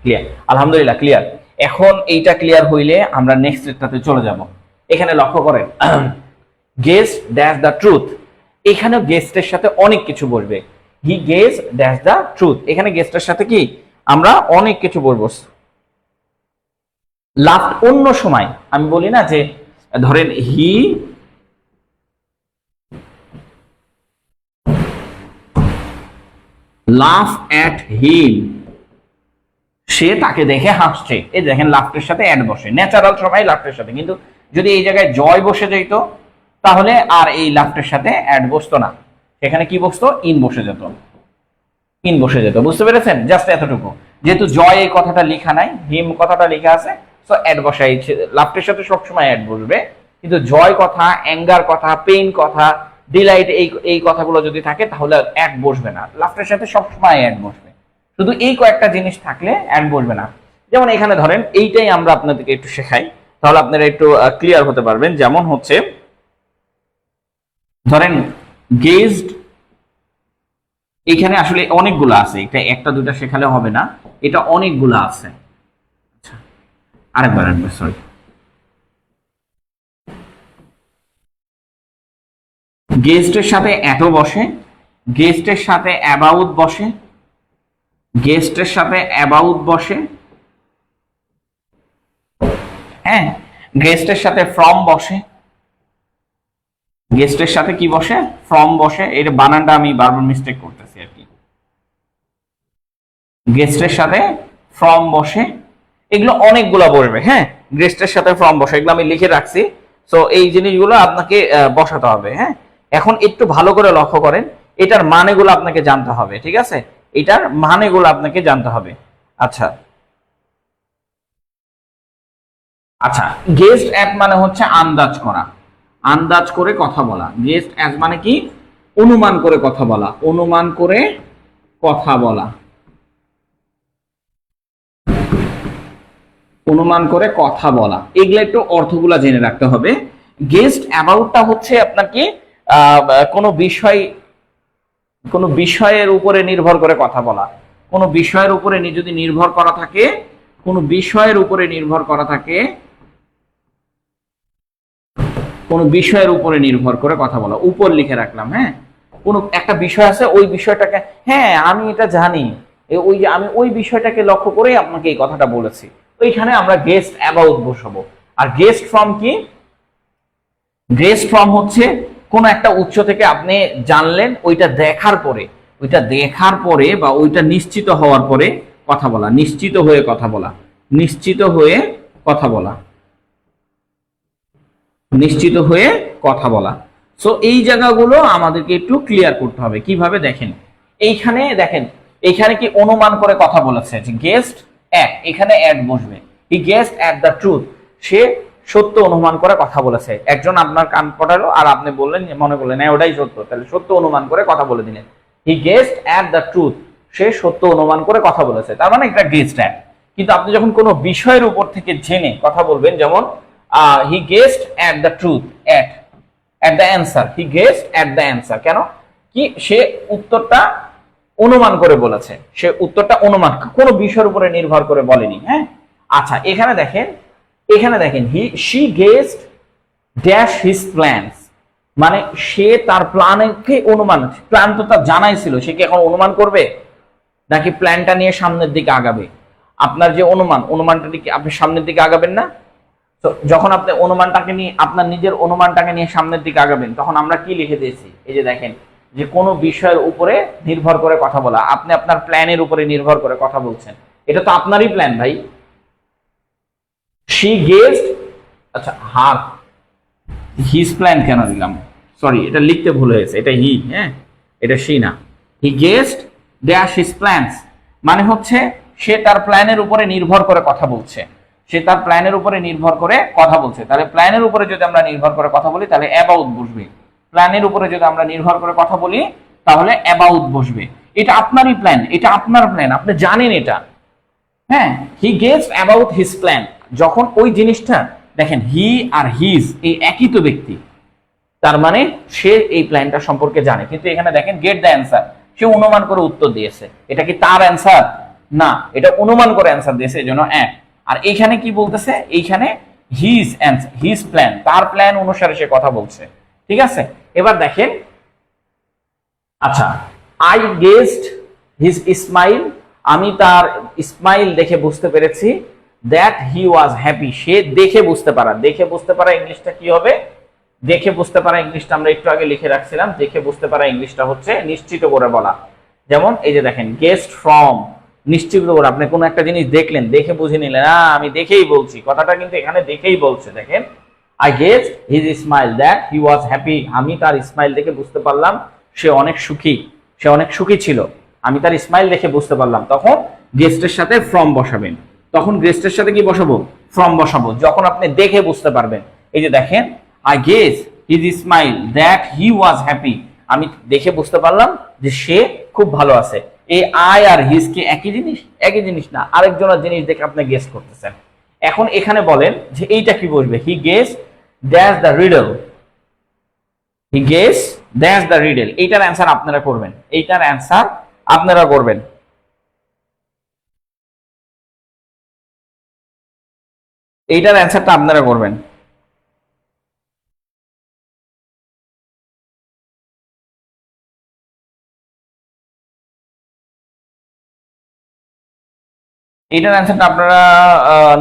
ক্লিয়ার, আলহামদুলিল্লাহ ক্লিয়ার। এখন এইটা ক্লিয়ার হইলে আমরা নেক্সট স্টেপটাতে চলে যাব। এখানে লক্ষ্য করেন, গেস ড্যাশ দ্য ট্রুথ, এখানে গেস্টের সাথে অনেক কিছু বলবে। হি গেস ড্যাশ দ্য ট্রুথ, এখানে গেস্টের সাথে কি আমরা অনেক কিছু বলবো। লাস্ট অন্য সময় আমি বলি না যে ধরেন হি লাফ অ্যাট হিম, সে তাকে দেখে হাসছে, এই দেখেন লাফটের সাথে অ্যাড বসে, ন্যাচারাল সময় লাফটের সাথে। কিন্তু যদি এই জায়গায় জয় বসে যেত তাহলে আর এই লাফটের সাথে অ্যাড বসতো না, সেখানে কি বসতো, ইন বসে যেত, ইন বসে যেত। বুঝতে পেরেছেন? জাস্ট এতটুকু। যেহেতু জয় এই কথাটা লেখা নাই, হিম কথাটা লেখা আছে, সো অ্যাড বসাই, লাফটের সাথে সবসময় অ্যাড বসবে। কিন্তু জয় কথা, অ্যাঙ্গার কথা, পেইন কথা, ডিলাইট, এই কথাগুলো যদি থাকে তাহলে অ্যাড বসবে না, লাফটের সাথে সবসময় অ্যাড বসবে। শুধু এই কয়েকটা জিনিস থাকলে অ্যাড বসবে না। যেমন এখানে ধরেন এইটাই আমরা আপনাদেরকে একটু শেখাই, তাহলে আপনারা একটু ক্লিয়ার হতে পারবেন। যেমন হচ্ছে ধরেন গেজড, এখানে আসলে অনেকগুলো আছে, এটা একটা দুটা শেখালে হবে না, এটা অনেকগুলো আছে। আচ্ছা, আরেকবার সরি, গেস্টের সাথে এটো বসে, গেস্টের সাথে অ্যাবাউট বসে, গেস্টের সাথে অ্যাবাউট বসে, হ্যাঁ, গেস্টের সাথে ফ্রম বসে, গেস্টের সাথে কি বসে, ফ্রম বসে। এর বানানটা আমি বারবার মিস্টেক করতেছি আর কি। গেস্টের সাথে ফ্রম বসে, এগুলো অনেকগুলো বসবে। হ্যাঁ, গেস্টের সাথে ফ্রম বসে, এগুলো আমি লিখে রাখছি। সো এই জিনিসগুলো আপনাকে বসাতে হবে। হ্যাঁ, এখন একটু ভালো করে লক্ষ্য করেন, এটার মানেগুলো আপনাকে জানতে হবে। ঠিক আছে, এটার মানেগুলো আপনাকে জানতে হবে। আচ্ছা আচ্ছা, গেস্ট অ্যাট মানে হচ্ছে আন্দাজ করা, আন্দাজ করে কথা বলা। গেস্ট অ্যাট মানে কি, অনুমান করে কথা বলা, অনুমান করে কথা বলা, অনুমান করে কথা বলা। এগুলো একটু অর্থগুলা জেনে রাখতে হবে। গেস্ট অ্যাবাউটটা হচ্ছে আপনার কি কোনো বিষয়, কোনো বিষয়ের উপরে নির্ভর করে কথা বলা, কোনো বিষয়ের উপরে যদি নির্ভর করা থাকে, কোনো বিষয়ের উপরে নির্ভর করা থাকে, কোনো বিষয়ের উপরে নির্ভর করে কথা বলা। উপর লিখে রাখলাম। হ্যাঁ, কোন একটা বিষয় আছে, ওই বিষয়টাকে, হ্যাঁ আমি এটা জানি, ওই যে আমি ওই বিষয়টাকে লক্ষ্য করেই আপনাকে এই কথাটা বলেছি, ওইখানে আমরা গেস্ট অ্যাবাউট বসাবো। আর গেস্ট ফ্রম কি, গেস্ট ফ্রম হচ্ছে কোন একটা উৎস থেকে আপনি জানলেন, ওইটা দেখার পরে, ওইটা দেখার পরে বা ওইটা নিশ্চিত হওয়ার পরে কথা বলা, নিশ্চিত হয়ে কথা বলা, নিশ্চিত হয়ে কথা বলা, নিশ্চিত হয়ে কথা বলা। সো এই জায়গাগুলো আমাদেরকে একটু ক্লিয়ার করতে হবে। কিভাবে দেখেন, এইখানে দেখেন, এখানে কি অনুমান করে কথা বলেছে যে গেস্ট অ্যাট, এখানে অ্যাট বসবে। হি গেস্ট অ্যাট দ্য ট্রুথ, সে সত্য অনুমান করে কথা বলেছে। একজন আপনার কান পড়ালো আর আপনি বললেন, মনে করলেন না ওটাই সত্য, তাহলে সত্য অনুমান করে কথা বলে দিলেন। হি গেস্ট অ্যাট দ্য ট্রুথ, সে সত্য অনুমান করে কথা বলেছে, তার মানে একটা গেস্ট অ্যাট। কিন্তু আপনি যখন কোনো বিষয়ের উপর থেকে জেনে কথা বলবেন, যেমন he guessed at the truth, at the answer, he guessed at the answer, কেন কি, সে উত্তরটা অনুমান করে বলেছে, সে উত্তরটা অনুমান, কোনো বিষয়ের উপরে নির্ভর করে বলেনি। হ্যাঁ, আচ্ছা এখানে দেখেন she guessed dash his plans, মানে সে তার প্ল্যানকে অনুমান, প্ল্যান তো তার জানাই ছিল, সে কি এখন অনুমান করবে নাকি প্ল্যানটা নিয়ে সামনের দিকে আগাবে? আপনার যে অনুমানটা দিকে আপনি সামনের দিকে আগাবেন না? তো যখন আপনি অনুমানটাকে নিয়ে, আপনার নিজের অনুমানটাকে নিয়ে সামনের দিকে আগাবেন, তখন আমরা কি লিখে দিয়েছি, এই যে দেখেন, যে কোনো বিষয়ের উপরে নির্ভর করে কথা বলা। আপনি আপনার প্ল্যানের উপরে নির্ভর করে কথা বলছেন, এটা তো আপনারই প্ল্যান ভাই। শি গেসড, আচ্ছা হার, হিজ প্ল্যান কেন দিলাম, সরি এটা লিখতে ভুল হয়েছে, এটা হি, হ্যাঁ এটা শি না। হি গেসড ড্যাশ হিজ প্ল্যানস, মানে হচ্ছে সে তার প্ল্যানের উপরে নির্ভর করে কথা বলছে, সে তার প্ল্যানের উপরে নির্ভর করে কথা বলছে। তাহলে প্ল্যানের উপরে যদি আমরা নির্ভর করে কথা বলি তাহলে অ্যাবাউট বসবে, প্ল্যানের উপরে যদি আমরা নির্ভর করে কথা বলি তাহলে অ্যাবাউট বসবে। এটা আপনারই প্ল্যান, এটা আপনার প্ল্যান, আপনি জানেন এটা। হ্যাঁ, হি গেসড অ্যাবাউট হিজ প্ল্যান, যখন ওই জিনিসটা দেখেন হি আর হিজ এই একই তো ব্যক্তি, তার মানে সে এই প্ল্যানটা সম্পর্কে জানে। কিন্তু এখানে দেখেন গেট দ্য অ্যান্সার, সে অনুমান করে উত্তর দিয়েছে, এটা কি তার অ্যান্সার না, এটা অনুমান করে অ্যান্সার দিয়েছে, এজন্য এক। আর এইখানে কি বলতেছে, এইখানে হিজ অ্যান্সার, হিজ প্ল্যান, তার প্ল্যান অনুসারে সে কথা বলছে। ঠিক আছে, এবার দেখেন, আচ্ছা আই গেসড হিজ স্মাইল, আমি তার স্মাইল দেখে বুঝতে পেরেছি, দ্যাট হি ওয়াজ হ্যাপি, সে দেখে বুঝতে পারা, দেখে বুঝতে পারা ইংলিশটা কি হবে, দেখে বুঝতে পারা ইংলিশটা আমরা একটু আগে লিখে রাখছিলাম, দেখে বুঝতে পারা ইংলিশটা হচ্ছে নিশ্চিত করে বলা। যেমন এই যে দেখেন গেসড ফ্রম, নিশ্চিত করে, আপনি কোনো একটা জিনিস দেখলেন, দেখে বুঝে নিলেন, আমি দেখেই বলছি, কথাটা কিন্তু এখানে দেখেই বলছে। দেখেন I guessed his smile that he was happy, আমি তার স্মাইল দেখে বুঝতে পারলাম সে অনেক সুখী, সে অনেক সুখী ছিল, আমি তার স্মাইল দেখে বুঝতে পারলাম। তখন গেস্টের সাথে ফ্রম বসাবেন, তখন গেস্টের সাথে কি বসাবো, ফ্রম বসাবো, যখন আপনি দেখে বুঝতে পারবেন। এই যে দেখেন I guess his smile that he was happy, আমি দেখে বুঝতে পারলাম যে সে খুব ভালো আছে। এই আই আর হিজ কি একই জিনিস? একই জিনিস না, আরেকজনের জিনিস দেখে আপনি গেস করতেছেন। এখন এখানে বলেন যে এইটা কি বসবে, he guess that's the riddle, he guess that's the riddle, এইটার অ্যান্সার আপনারা করবেন, এইটার অ্যান্সার আপনারা করবেন। এইটার অ্যান্সারটা আপনারা করবেন। এইটার অ্যান্সারটা আপনারা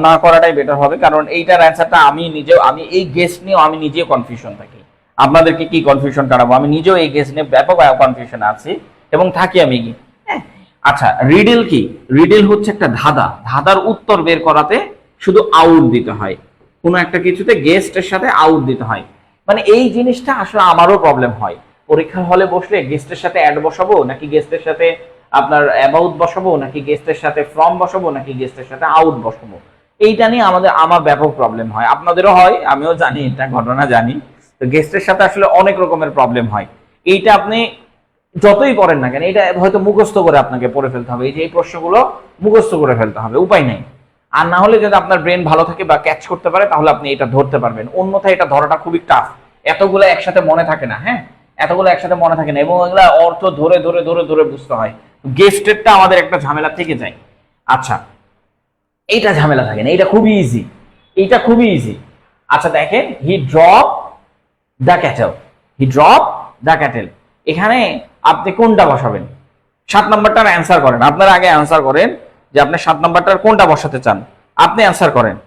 না করাটাই বেটার হবে, কারণ এইটার অ্যান্সারটা আমি নিজেও, আমি এই গেস নিয়েও আমি নিজেও কনফিউশন থাকি। আপনাদেরকে কি কনফিউশন কাটাবো, আমি নিজেও এই গেস নিয়ে ব্যাপক কনফিউশন আছি এবং থাকি আমি কি। হ্যাঁ, আচ্ছা রিডল কি, রিডল হচ্ছে একটা ধাঁধা, ধাঁধার উত্তর বের করাতে শুধু আউট দিতে হয়, কোনো একটা কিছুতে গেস্টের সাথে আউট দিতে হয়। মানে এই জিনিসটা আসলে আমারও প্রবলেম হয়, পরীক্ষার হলে বসলে গেস্টের সাথে অ্যাড বসাবো নাকি গেস্টের সাথে আপনার অ্যাবাউট বসাবো, নাকি গেস্টের সাথে ফ্রম বসাবো, নাকি গেস্টের সাথে আউট বসাবো, এইটা নিয়ে আমার ব্যাপক প্রবলেম হয়, আপনাদেরও হয়, আমিও জানি, এটা ঘটনা জানি। তো গেস্টের সাথে আসলে অনেক রকমের প্রবলেম হয়। এইটা আপনি যতই করেন না কেন, এটা হয়তো মুখস্থ করে আপনাকে পড়ে ফেলতে হবে, এই যে এই প্রশ্নগুলো মুখস্থ করে ফেলতে হবে, উপায় নেই। আর না হলে যদি আপনার ব্রেন ভালো থাকে বা ক্যাচ করতে পারে তাহলে আপনি এটা ধরতে পারবেন, অন্যথায় এটা ধরাটা খুবই টাফ, এতগুলো একসাথে মনে থাকে না। হ্যাঁ, এতগুলো একসাথে মনে থাকে না, এবং এগুলা অর্থ ধরে ধরে ধরে ধরে বুঝতে হয়। গেস্টেরটা আমাদের একটা ঝামেলা থেকে যায়। আচ্ছা এইটা ঝামেলা থাকে না, এটা খুবই ইজি, এইটা খুবই ইজি। আচ্ছা দেখেন he drop the cattle, he drop the cattle, এখানে আপনি কোনটা বসাবেন? 7 নাম্বারটার অ্যান্সার করেন, আপনারা আগে অ্যান্সার করেন যে আপনি 7 নাম্বারটার কোনটা বসাতে চান, আপনি অ্যান্সার করেন।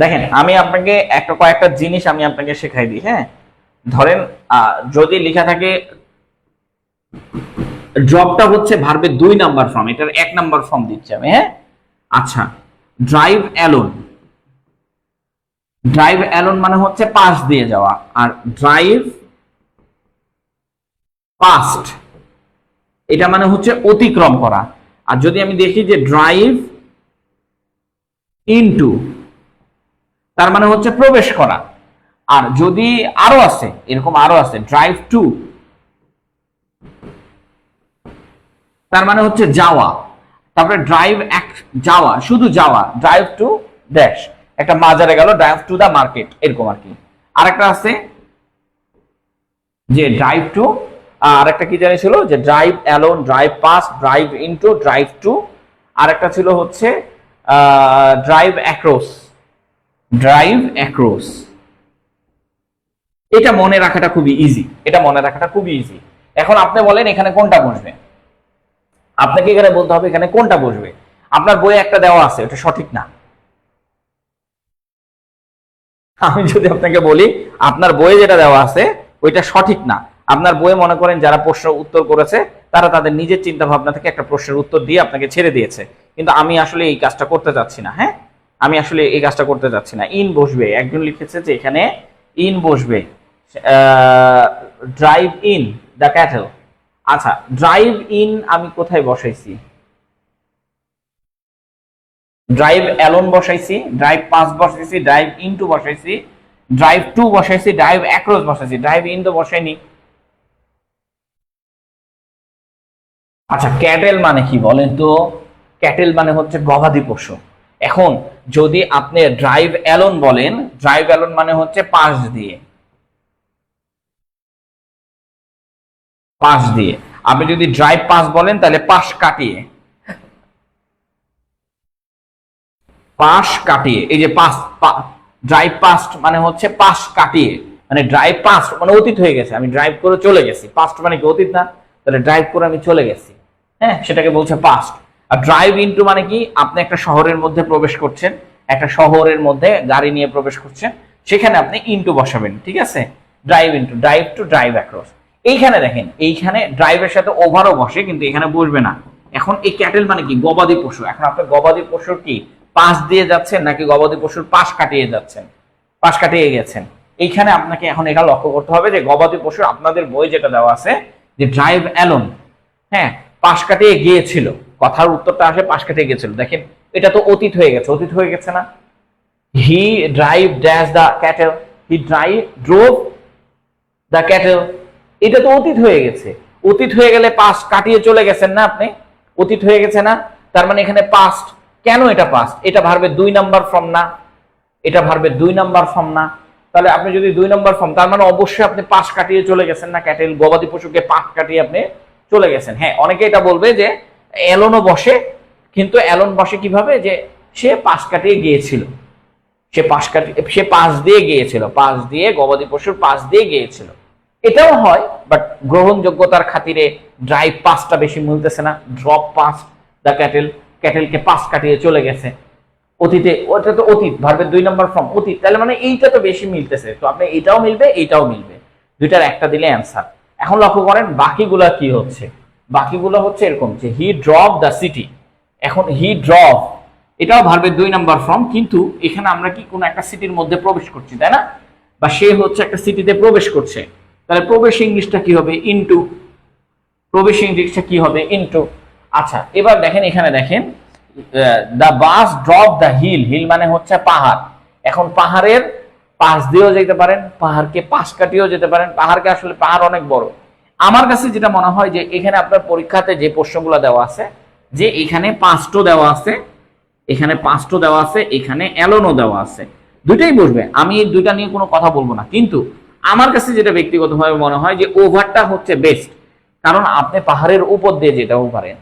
দেখেন আমি আপনাকে কয়েকটা জিনিস আমি আপনাকে শেখাই দিই। হ্যাঁ, ধরেন যদি লেখা থাকে ড্রপটা হচ্ছে ভার্বের 2 নাম্বার ফর্ম, এটার 1 নাম্বার ফর্ম দিচ্ছি আমি। হ্যাঁ, আচ্ছা ড্রাইভ অ্যালোন, ড্রাইভ অ্যালোন মানে হচ্ছে পাস দিয়ে যাওয়া, আর ড্রাইভ পাস্ট এটা মানে হচ্ছে অতিক্রম করা। আর যদি আমি দেখি যে ড্রাইভ ইনটু, তার মানে হচ্ছে প্রবেশ করা। আর যদি আরো আছে, এরকম আরো আছে, ড্রাইভ টু, তার মানে হচ্ছে যাওয়া। তারপরে ড্রাইভ যাওয়া, শুধু যাওয়া, ড্রাইভ টু ড্যাশ, একটা মাজারে গেল, ড্রাইভ টু দা মার্কেট, এরকম আর কি। আরেকটা আছে যে ড্রাইভ টু, আর একটা কি জানি ছিল যে drive alone, drive past, drive into, drive to, আর একটা ছিল হচ্ছে ড্রাইভ অ্যাক্রস, ড্রাইভ অ্যাক্রস। এটা মনে রাখাটা খুবই ইজি, এটা মনে রাখাটা খুবই ইজি। এখন আপনি বলেন এখানে কোনটা বসবে, আপনাকে এখানে বলতে হবে এখানে কোনটা বসবে। আপনার বইয়ে একটা দেওয়া আছে, এটা সঠিক না। আমি যদি আপনাকে বলি আপনার বইয়ে যেটা দেওয়া আছে ওইটা সঠিক না, আপনার বইয়ে মনে করেন যারা প্রশ্ন উত্তর করেছে তারা তাদের নিজের চিন্তা ভাবনা থেকে একটা প্রশ্নের উত্তর দিয়ে আপনাকে ছেড়ে দিয়েছে, কিন্তু আমি আসলে এই কাজটা করতে চাচ্ছি না। হ্যাঁ, আমি আসলে এই কাজটা করতে চাচ্ছি না। ইন বসবে, একজন লিখেছে যে এখানে ইন বসবে, ড্রাইভ ইন দ্য ক্যাটেল। আচ্ছা, ড্রাইভ ইন আমি কোথায় বসাইছি? ড্রাইভ অ্যালোন বসাইছি, ড্রাইভ পাস বসাইছি, ড্রাইভ ইনটু বসাইছি, ড্রাইভ টু বসাইছি, ড্রাইভ অ্যাক্রস বসাইছি, ড্রাইভ ইন তো বসাইনি। আচ্ছা, ক্যাটেল মানে কি বলেন তো? ক্যাটেল মানে হচ্ছে গবাদি পশু। এখন যদি আপনি ড্রাইভ অ্যালোন বলেন, ড্রাইভ অ্যালোন মানে হচ্ছে পাশ দিয়ে, পাশ দিয়ে। আপনি যদি ড্রাইভ পাস বলেন তাহলে পাশ কাটিয়ে, পাশ কাটিয়ে। এই যে পাস, ড্রাইভ পাস্ট মানে হচ্ছে পাশ কাটিয়ে, মানে ড্রাইভ পাস্ট মানে অতীত হয়ে গেছে, আমি ড্রাইভ করে চলে গেছি। পাস্ট মানে কি অতীত না? তাহলে ড্রাইভ করে আমি চলে গেছি, হ্যাঁ, সেটাকে বলছে পাস্ট। আর ড্রাইভ ইনটু মানে কি? আপনি একটা শহরের মধ্যে প্রবেশ করছেন, একটা শহরের মধ্যে গাড়ি নিয়ে প্রবেশ করছেন, সেখানে আপনি ইনটু বসাবেন, ঠিক আছে? Drive into, drive to, drive across. এইখানে দেখেন, এইখানে ড্রাইভের সাথে ওভারও বসে, কিন্তু এখানে বসবে না। এখন এই ক্যাটেল মানে কি? গবাদি পশু। এখন আপনি গবাদি পশুর কি পাশ দিয়ে যাচ্ছেন নাকি গবাদি পশুর পাশ কাটিয়ে যাচ্ছেন? পাশ কাটিয়ে গেছেন। এইখানে আপনাকে এখন এটা লক্ষ্য করতে হবে যে গবাদি পশু আপনাদের বই যেটা দেওয়া আছে যে ড্রাইভ অ্যালোন, হ্যাঁ, পাশ কাটিয়ে গিয়েছিল, কথার উত্তরটা আসে পাশ কাটিয়ে গিয়েছিল। দেখেন এটা তো অতীত হয়ে গেছে, অতীত হয়ে গেছে না? He drive dash the cattle, he drove the cattle, এটা তো অতীত হয়ে গেছে। অতীত হয়ে গেলে পাস্ট কাটিয়ে চলে গেছেন না আপনি? অতীত হয়ে গেছে না? তার মানে এখানে পাস্ট। কেন এটা পাস্ট? এটা ভার্বের 2 নাম্বার ফর্ম না? এটা ভার্বের 2 নাম্বার ফর্ম না? তাহলে আপনি যদি 2 নাম্বার ফর্ম, তার মানে অবশ্যই আপনি পাশ কাটিয়ে চলে গেছেন না? ক্যাটেল গবাদি পশুকে পাশ কাটিয়ে আপনি চলে গেছেন। হ্যাঁ, অনেকে এটা বলবে যে অ্যালোনও বসে, কিন্তু অ্যালোন বসে কিভাবে? যে সে পাশ কাটিয়ে গিয়েছিল, সে পাশ কাটিয়ে, সে পাশ দিয়ে গিয়েছিল, পাশ দিয়ে, গবাদি পশুর পাশ দিয়ে গিয়েছিল। এটাও হয়, বাট গ্রহণযোগ্যতার খাতিরে ড্রাইভ পাসটা বেশি মিলতেছে না। ড্রপ পাস দ্য ক্যাটেল, ক্যাটেলকে পাস কাটিয়ে চলে গেছে অতীতে, ওটা তো অতীত, ভার্বের 2 নাম্বার ফর্ম অতীত, তাহলে মানে এইটা তো বেশি মিলতেছে। তো আপনি এটাও মিলবে, এইটাও মিলবে, দুইটার একটা দিলে অ্যান্সার। এখন লক্ষ্য করেন বাকিগুলা কি হচ্ছে। বাকিগুলো হচ্ছে এরকম যে হি ড্রপ দ্য সিটি। এখন হি ড্রপ, এটাও ভার্বের 2 নাম্বার ফর্ম, কিন্তু এখানে আমরা কি কোনো একটা সিটির মধ্যে প্রবেশ করছি, তাই না? বা সে হচ্ছে একটা সিটিতে প্রবেশ করছে, তাহলে প্রবেশ ইংলিশটা কি হবে? ইনটু। প্রবেশ ইংলিশটা কি হবে? ইনটু। আচ্ছা, এবার দেখেন, এখানে দেখেন the bus drop the hill, hill মানে হচ্ছে পাহাড়। এখন পাহাড়ের পাশ দিয়েও যেতে পারেন, পাহাড়কে পাশ কাটিয়েও যেতে পারেন, পাহাড়কে আসলে পাহাড় অনেক বড়। আমার কাছে যেটা মনে হয় যে এখানে আপনার পরীক্ষাতে যে প্রশ্নগুলো দেওয়া আছে, যে এখানে পাঁচটো দেওয়া আছে, এখানে পাঁচটো দেওয়া আছে, এখানে অ্যালোনও দেওয়া আছে, দুইটাই বসবে। আমি এই দুইটা নিয়ে কোনো কথা বলবো না, কিন্তু আমার কাছে যেটা ব্যক্তিগতভাবে মনে হয় যে ওভারটা হচ্ছে বেস্ট, কারণ আপনি পাহাড়ের উপর দিয়ে যেতেও পারেন,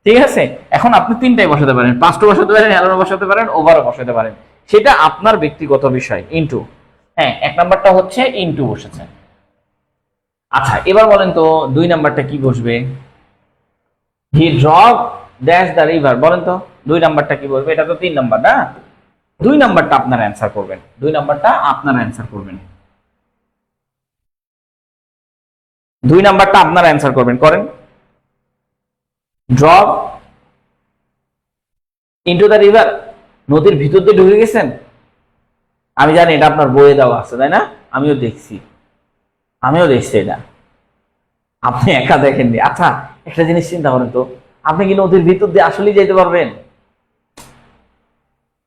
ঠিক আছে? এখন আপনি তিনটাই বসাতে পারেন, পাঁচটা বসাতে পারেন, অ্যালোনও বসাতে পারেন, ওভারও বসাতে পারেন, সেটা আপনার ব্যক্তিগত বিষয়। ইনটু, হ্যাঁ, 1 নাম্বারটা হচ্ছে ইনটু বসেছে। আচ্ছা, এবার বলেন তো 2 নাম্বারটা কি বসবে? He drop dash the river, বলেন তো 2 নাম্বারটা কি বলবে? এটা তো 3 নাম্বার না? 2 নাম্বারটা আপনার অ্যান্সার করবেন, 2 নাম্বারটা আপনার অ্যান্সার করবেন, 2 নাম্বারটা আপনার অ্যান্সার করবেন, করেন। ড্রপ ইনটু দ্য রিভার, নদীর ভিতর দিয়ে ঢুকে গেছেন। আমি জানি এটা আপনার বইয়ে দেওয়া আছে, তাই না? আমিও দেখছি এটা, আপনি একা দেখেননি। আচ্ছা, একটা জিনিস চিন্তা করেন তো, আপনি কি নদীর ভিতর দিয়ে আসলেই যেতে পারবেন?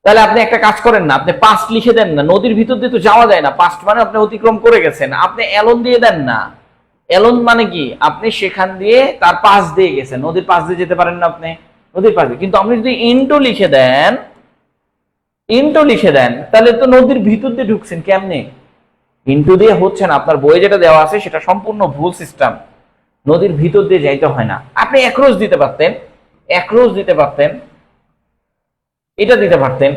তাহলে আপনি একটা কাজ করেন না, আপনি পাস্ট লিখে দেন না, নদীর ভিতর দিয়ে তো যাওয়া যায় না, পাস্ট মানে আপনি অতিক্রম করে গেছেন, আপনি অ্যালোন দিয়ে দেন না। অ্যালোন মানে কি? আপনি সেখান দিয়ে তার পাশ দিয়ে গেছেন, নদীর পাশ দিয়ে যেতে পারেন না আপনি? নদীর পাশ দিয়ে। কিন্তু আপনি যদি ইনটু লিখে দেন, ইনটু লিখে দেন, তাহলে তো নদীর ভিতর দিয়ে ঢুকছেন কেমনে? ইনটু দিয়ে হচ্ছে না, আপনার বইয়ে যেটা দেওয়া আছে সেটা সম্পূর্ণ ভুল সিস্টেম। নদীর ভিতর দিয়ে যাইতে হয় না। আপনি অ্যাক্রস দিতে পারতেন, অ্যাক্রস দিতে পারতেন, এটা দিতে পারতেন।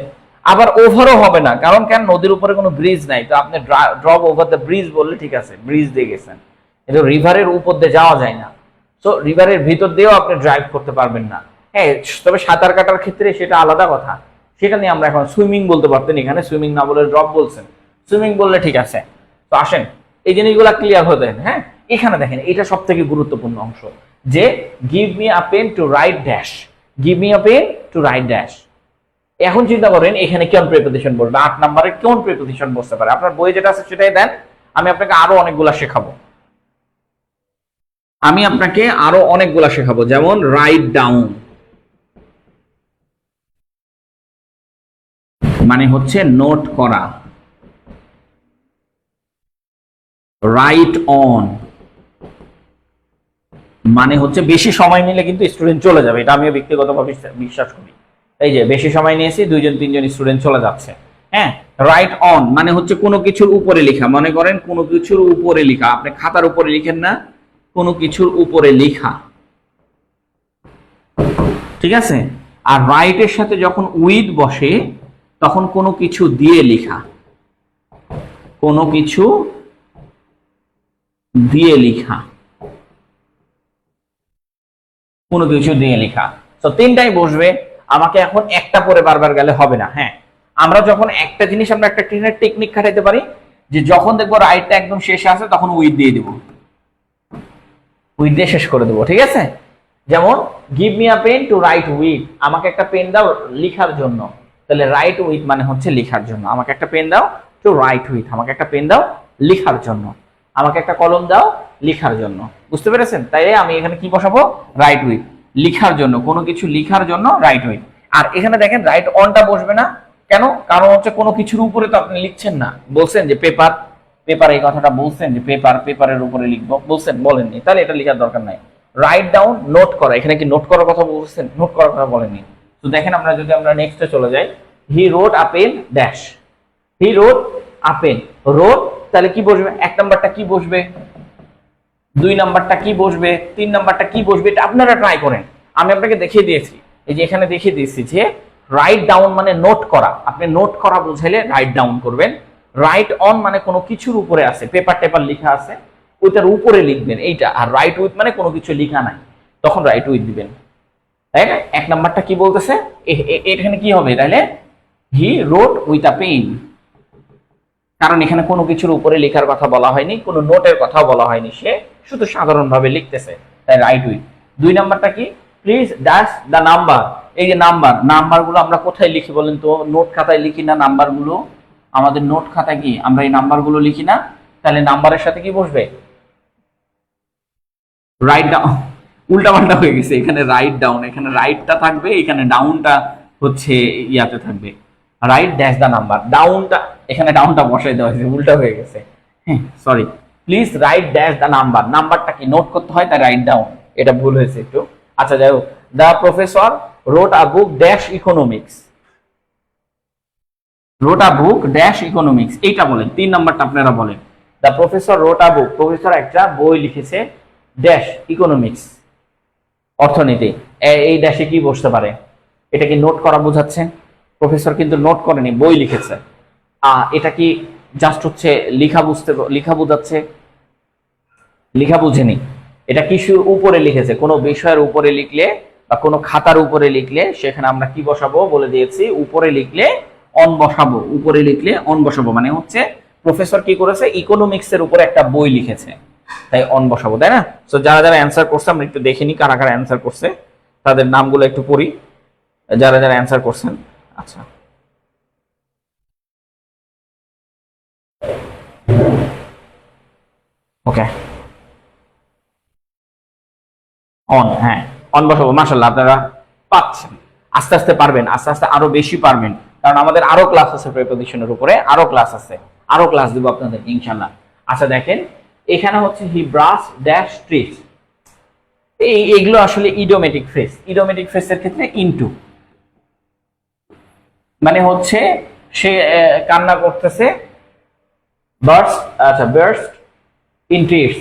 আবার ওভারও হবে না, কারণ কেন? নদীর উপরে কোনো ব্রিজ নাই, তো আপনি ড্রপ ওভার দ্য ব্রিজ বললে ঠিক আছে, ব্রিজ দিয়ে গেছেন, কিন্তু রিভারের উপর দিয়ে যাওয়া যায় না। সো রিভারের ভিতর দিয়েও আপনি ড্রাইভ করতে পারবেন না। হ্যাঁ, তবে সাঁতার কাটার ক্ষেত্রে সেটা আলাদা কথা, সেটা নিয়ে আমরা এখন সুইমিং বলতে পারতেন, এখানে সুইমিং না বলে ড্রপ বলছেন, সুইমিং বললে ঠিক আছে। তো আসেন এই জিনিসগুলো ক্লিয়ার হতে দেন। হ্যাঁ, এখানে দেখেন এটা সব থেকে গুরুত্বপূর্ণ অংশ, যে give me a pen to write dash, give me a pen to write dash. এখন চিন্তা করেন এখানে কোন প্রিপোজিশন বসবে, 8 নম্বরে কোন প্রিপোজিশন বসতে পারে? আপনার বই যেটা আছে সেটাই দেন, আমি আপনাকে আরো অনেকগুলা শেখাবো, যেমন রাইট ডাউন মানে হচ্ছে নোট করা, রাইট অন মানে হচ্ছে বেশি সময় নিলে কিন্তু স্টুডেন্ট চলে যাবে, এটা আমিও ব্যক্তিগতভাবে বিশ্বাস করি। এই যে বেশি সময় নিয়েছি, 2-3 স্টুডেন্ট চলে যাচ্ছে। হ্যাঁ, রাইট অন মানে হচ্ছে কোনো কিছুর উপরে লেখা, মনে করেন কোনো কিছুর উপরে লেখা, আপনি খাতার উপরে লিখেন না, কোনো কিছুর উপরে লেখা, ঠিক আছে। আর রাইটের সাথে যখন উইথ বসে তখন কোনো কিছু দিয়ে লেখা, কোনো কিছু দিয়ে লেখা, কোনো কিছু দিয়ে লেখা। তো তিনটাই বসবে। আমাকে এখন একটা পরে বারবার গেলে হবে না। হ্যাঁ, আমরা যখন একটা জিনিস আমরা একটা ট্রেনের টেকনিক খাটাইতে পারি, যে যখন দেখবো রাইটটা একদম শেষে আছে তখন উইথ দিয়ে দিব, উইথ দিয়ে শেষ করে দেবো, ঠিক আছে। যেমন give me a pen to write with, আমাকে একটা পেন দাও লেখার জন্য, তাহলে রাইট উইথ মানে হচ্ছে লেখার জন্য। আমাকে একটা পেন দাও টু রাইট উইথ, আমাকে একটা পেন দাও লেখার জন্য। আমাকে একটা কলম দাও লেখার জন্য। বুঝতে পেরেছেন? তাই আমি এখানে কি বসাবো? রাইট উইথ, লেখার জন্য, কোনো কিছু লেখার জন্য রাইট উইথ। আর এখানে দেখেন রাইট অনটা বসবে না কেন? কারণ হচ্ছে কোনো কিছুর উপরে তো আপনি লিখছেন না। বলছেন যে পেপার, পেপার এই কথাটা বলছেন যে পেপার, পেপারের উপরে লিখবো বলছেন, বলেননি, তাহলে এটা লেখার দরকার নাই। রাইট ডাউন নোট করা, এখানে কি নোট করার কথা বলছেন? নোট করার কথা বলেননি। তো দেখেন আমরা যদি আমরা নেক্সটে চলে যাই, he wrote a pen dash, he wrote a pen, wrote তাহলে কি বসবে? 1 নাম্বারটা কি বসবে, 2 নাম্বারটা কি বসবে, 3 নাম্বারটা কি বসবে, এটা আপনারা ট্রাই করেন। আমি আপনাকে দেখিয়ে দিয়েছি, এই যে এখানে দেখিয়ে দিয়েছি যে রাইট ডাউন মানে নোট করা, আপনি নোট করা বুঝাইলে রাইট ডাউন করবেন। রাইট অন মানে কোনো কিছুর উপরে আছে, পেপার টেপার লেখা আছে ওইটার উপরে লিখবেন এইটা। আর রাইট উইথ মানে কোনো কিছু লেখা নাই, তখন রাইট উইথ দিবেন, তাই না? 1 নাম্বারটা কি বলতেছে, এখানে কি হবে তাহলে? He wrote with a pen, কারণ এখানে কোনো কিছুর উপরে লেখার কথা বলা হয়নি, কোনো নোটের কথা বলা হয়নি, সে শুধু সাধারণভাবে লিখতেছে, তাই রাইট উইথ। 2 নাম্বারটা কি? প্লিজ ড্যাশ দ্য নাম্বার, এই যে নাম্বার, নাম্বারগুলো আমরা কোথায় লিখি বলেন তো? নোট খাতায় লিখি না নাম্বারগুলো? আমাদের নোট খাতায় কি আমরা এই নাম্বারগুলো লিখি না? তাহলে নাম্বারের সাথে কি বসবে? রাইট ডাউন, উল্টা পাল্টা হয়ে গেছে, এখানে রাইট ডাউন, এখানে রাইটটা থাকবে, এখানে ডাউনটা হচ্ছে ইয়াতে থাকবে। রাইট ড্যাশ দ্য নাম্বার, ডাউনটা এখানে ডাউনটা বসাই দেওয়া হয়েছে, উল্টা হয়ে গেছে, হ্যাঁ sorry. Please write dash the number, নাম্বারটা কি নোট করতে হয়, তাই রাইট ডাউন, এটা ভুল হয়েছে একটু। আচ্ছা যাই হোক, the professor wrote a book dash economics, wrote a book dash economics, এইটা বলেন। 3 নাম্বারটা আপনারা বলেন। The professor wrote a book, professor একটা বই লিখেছে ড্যাশ ইকোনমিক্স, অর্থনীতি। এই ড্যাশে কি বসতে পারে? এটা কি নোট করা বোঝাচ্ছে? প্রফেসর কিন্তু নোট করেনি, বই লিখেছে। এটা কি জাস্ট হচ্ছে লেখা বুঝতে, লেখা বোঝাচ্ছে? লেখা বুঝেনি। এটা কিসের উপরে লিখেছে? কোনো বিষয়ের উপরে লিখলে বা কোনো খাতার উপরে লিখলে সেখানে আমরা কি বসাবো বলে দিয়েছি, উপরে লিখলে অন বসাবো, উপরে লিখলে অন বসাবো, মানে হচ্ছে প্রফেসর কি করেছে? ইকোনমিক্স এর উপরে একটা বই লিখেছে, তাই অন বসাবো, তাই না? তো যারা যারা অ্যান্সার করছে আমরা একটু দেখিনি কারা কারা অ্যান্সার করছে, তাদের নামগুলো একটু পড়ি, যারা যারা অ্যান্সার করছেন। আচ্ছা, ওকে, অন, হ্যাঁ অন বসাবো। মাশাআল্লাহ, আপনারা পাচ্ছেন, আস্তে আস্তে পারবেন, আস্তে আস্তে আরো বেশি পারবেন, কারণ আমাদের আরো ক্লাস আছে প্রিপোজিশনের উপরে, আরো ক্লাস আছে, আরো ক্লাস দিব আপনাদের ইনশাআল্লাহ। আচ্ছা দেখেন, এখানে হচ্ছে হি ব্রাশ ড্যাশ ট্রিজ, এইগুলো আসলে ইডিওমেটিক ফ্রেজ, ইডিওমেটিক ফ্রেজের ক্ষেত্রে ইনটু, মানে হচ্ছে সে কান্না করতেছে, burst in tears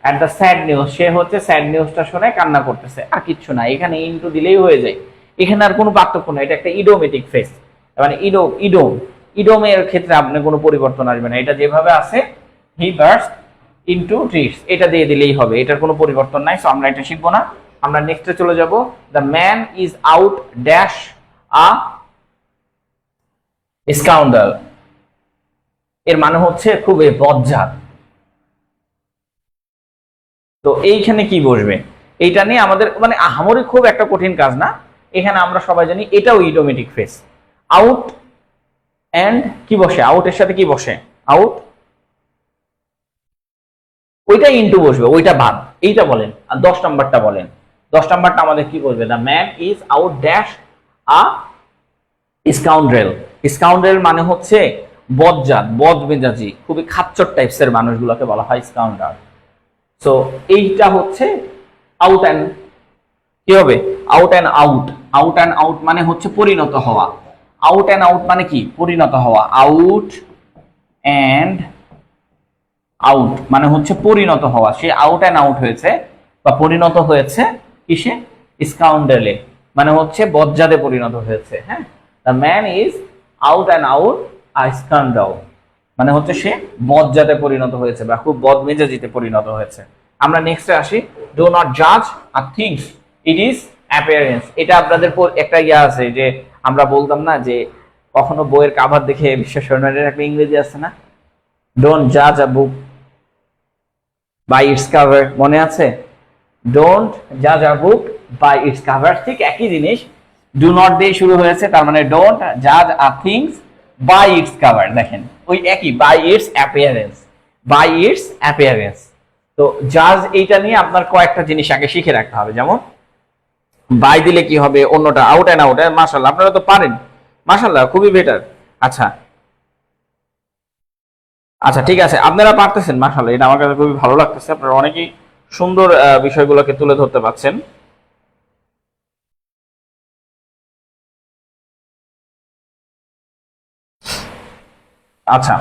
at the sad news, সে হচ্ছে স্যাড নিউজটা শুনে কান্না করতেছে, আর কিচ্ছু না, এখানে ইনটু দিলেই হয়ে যায়, এখানে আর কোনো পার্থক্য না, এটা একটা ইডোমেটিক ফ্রেজ, মানে ইডোমের ক্ষেত্রে আপনার কোনো পরিবর্তন আসবে না, এটা যেভাবে আছে হি বার্স্ট ইনটু টিয়ার্স এটা দিয়ে দিলেই হবে, এটার কোনো পরিবর্তন নাই। সো আমরা এটা শিখবো না, আমরা নেক্সটে চলে যাব। The man is out dash a scoundrel, এর মানে হচ্ছে খুবই বজ্জাত। তো এইখানে কি বসবে, এইটা নিয়ে আমাদের মানে আহামরি খুব একটা কঠিন কাজ না, এখানে আমরা সবাই জানি এটাও ইডোমেটিক ফ্রেজ। আউট এন্ড কি বসে, আউটের সাথে কি বসে, আউট, ওইটা ইনটু বসবে, ওইটা বাদ, এইটা বলেন। আর 10 নাম্বারটা বলেন, 10 নাম্বারটা আমাদের কি বসবে, the man is out dash a scoundrel, scoundrel মানে হচ্ছে বজ্জাত, বদমেজাজি, খুবই খাচ্চর টাইপসের মানুষগুলোকে বলা হয় স্কাউন্ডার। সো এইটা হচ্ছে আউট অ্যান্ড কি হবে, out and out, out and out মানে হচ্ছে পরিণত হওয়া, আউট অ্যান্ড আউট মানে কি, পরিণত হওয়া, আউট অ্যান্ড আউট মানে হচ্ছে পরিণত হওয়া, সে আউট অ্যান্ড আউট হয়েছে বা পরিণত হয়েছে কিসে, স্কাউন্ডেলে, মানে হচ্ছে বজ্জাতে পরিণত হয়েছে। হ্যাঁ, the man is out and out a scoundrel মানে হচ্ছে সে বজ্জাতে পরিণত হয়েছে বা খুব বদমেজাজিতে পরিণত হয়েছে। আমরা নেক্সটে আসি, ডু নট জাজ a things it is appearance, এটা আপনাদের একটা ইয়া আছে যে আমরা বলতাম না যে কখনো বইয়ের কাভার দেখে বিশ্বাস করেন, একটা ইংরেজি আছে না, ডোন্ট জাজ a book by its cover, মনে আছে, ডোন্ট জাজ a book by its cover, ঠিক একই জিনিস, ডু নট দিয়ে শুরু হয়েছে, তার মানে ডোন্ট জাজ a things by its cover, দেখেন ওই একই, by its appearance, by its appearance. তো জাজ এইটা নিয়ে আপনার কয়েকটা জিনিস আগে শিখে রাখতে হবে, যেমন বাই দিলে কি হবে, অন্যটা আউট অ্যান্ড আউট, মাশাআল্লাহ আপনারা তো পারেন, মাশাআল্লাহ খুবই বেটার। আচ্ছা আচ্ছা ঠিক আছে, আপনারা পারতেছেন, মাশাআল্লাহ, এটা আমার কাছে খুবই ভালো লাগতেছে, আপনারা অনেকেই সুন্দর বিষয়গুলোকে তুলে ধরতে পারছেন। আচ্ছা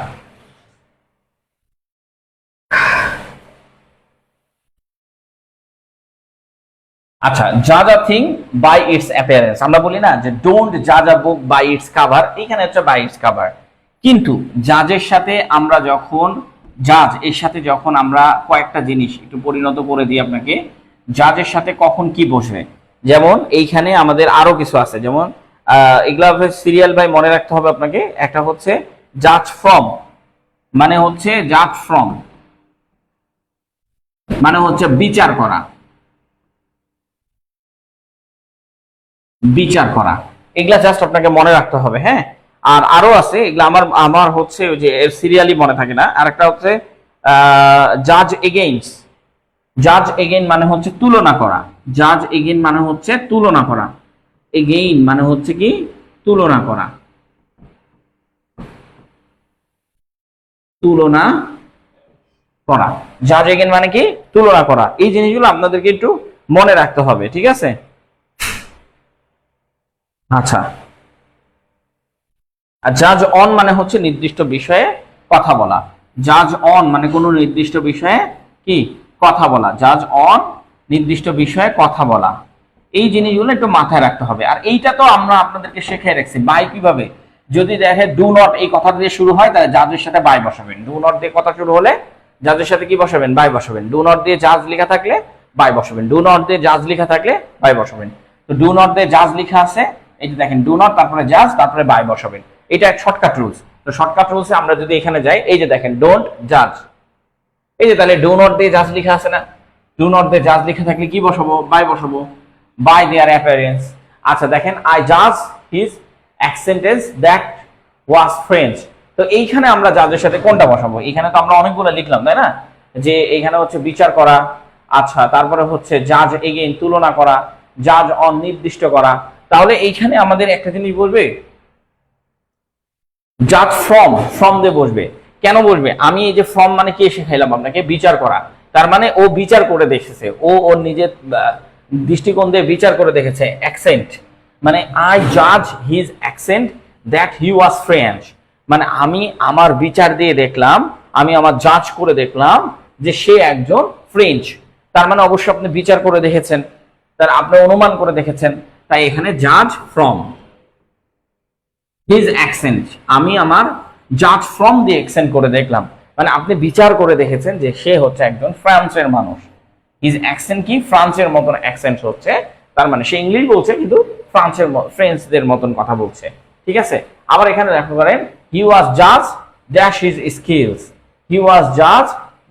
আচ্ছা, জাজ a thing by its appearance, আমরা বলি না যে ডোন্ট জাজ a book by its cover, এখানে হচ্ছে বাই ইটস কাভার, কিন্তু জাজের সাথে আমরা যখন জাজ এর সাথে যখন আমরা কয়েকটা জিনিস একটু পরিণত করে দিই আপনাকে, জাজের সাথে কখন কি বসবে, যেমন এইখানে আমাদের আরো কিছু আছে, যেমন এগুলা সিরিয়াল বাই মনে রাখতে হবে আপনাকে। একটা হচ্ছে জাজ ফ্রম, মানে হচ্ছে জাজ ফ্রম মানে হচ্ছে বিচার করা, বিচার করা, এগুলা জাস্ট আপনাকে মনে রাখতে হবে। হ্যাঁ, আর আরো আছে, এগুলা আমার আমার হচ্ছে ওই যে সিরিয়ালি মনে থাকে না। আর একটা হচ্ছে জাজ এগেইনস্ট, জাজ এগেইন মানে হচ্ছে তুলনা করা, জাজ এগেইন মানে হচ্ছে তুলনা করা, এগেইন মানে হচ্ছে কি তুলনা করা, তুলনা করা, জাজ এগেইন মানে কি তুলনা করা। এই জিনিসগুলো আপনাদেরকে একটু মনে রাখতে হবে, ঠিক আছে। আচ্ছা, আর জাজ অন মানে হচ্ছে নির্দিষ্ট বিষয়ে কথা বলা, জাজ অন মানে কোনো নির্দিষ্ট বিষয়ে কি কথা বলা, জাজ অন নির্দিষ্ট বিষয়ে কথা বলা, এই জিনিসগুলো একটু মাথায় রাখতে হবে। আর এইটা তো আমরা আপনাদেরকে শেখাই রাখছি, বাই কিভাবে, যদি দেখে ডু নট এই কথা দিয়ে শুরু হয় তাহলে জাজের সাথে বাই বসাবেন, ডু নট দিয়ে কথা শুরু হলে জাজের সাথে কি বসাবেন, বাই বসাবেন, ডু নট দিয়ে জাজ লেখা থাকলে বাই বসাবেন, ডু নট দিয়ে জাজ লেখা থাকলে বাই বসাবেন। তো ডু নট দিয়ে জাজ লেখা আছে, এই যে দেখেন ডু নট তারপরে জাজ তারপরে বাই বসাবেন, এটা এক শর্টকাট রুলস। তো শর্টকাট রুলসে আমরা যদি এখানে যাই, এই যে দেখেন ডোন্ট জাজ, এই যে তাহলে ডু নট দিয়ে জাজ লেখা আছে না, ডু নট দিয়ে জাজ লেখা থাকলে কি বসাবো, বাই বসাবো, বাই দেয়ার অ্যাপিয়ারেন্স। আচ্ছা দেখেন, আই জাজ হিজ অ্যাকসেন্টেন্স দ্যাট ওয়াজ ফ্রেঞ্চ, তো এইখানে আমরা জাজের সাথে কোনটা বসাবো, এখানে তো আমরা অনেকগুলো লিখলাম তাই না, যে এইখানে হচ্ছে বিচার করা, আচ্ছা তারপরে হচ্ছে জাজ এগেইন তুলনা করা, জাজ অন নির্দিষ্ট করা, তাহলে এইখানে আমাদের একটা জিনিস বলবে জাজ ফ্রম, ফ্রম দিয়ে বসবে, কেন বসবে, আমি এই যে ফ্রম মানে কি শেখাইলাম আপনাকে, বিচার করা, তার মানে ও বিচার করে দেখেছে, ও ওর নিজের দৃষ্টিকোণ দিয়ে বিচার করে দেখেছে, অ্যাকসেন্ট মানে আই জাজ his accent that he was French, মানে আমি আমার বিচার দিয়ে দেখলাম, আমি আমার জাজ করে দেখলাম যে সে একজন ফ্রেঞ্চ। তার মানে অবশ্যই আপনি বিচার করে দেখেছেন, তার আপনি অনুমান করে দেখেছেন, তাই এখানে জাজ ফ্রম হিজ অ্যাকসেন্ট, আমি আমার জাজ ফ্রম দি অ্যাকসেন্ট করে দেখলাম, মানে আপনি বিচার করে দেখেছেন যে সে হচ্ছে একজন ফ্রান্সের মানুষ। হিজ অ্যাকসেন্ট কি, ফ্রান্সের মতন অ্যাকসেন্ট হচ্ছে, তার মানে সে ইংলিশ বলছে কিন্তু ফ্রেঞ্চদের মতন কথা বলছে, ঠিক আছে। আবার এখানে লক্ষ্য করেন, হি ওয়াজ জাজ ড্যাশ হিজ স্কিলস, হি ওয়াজ জাজ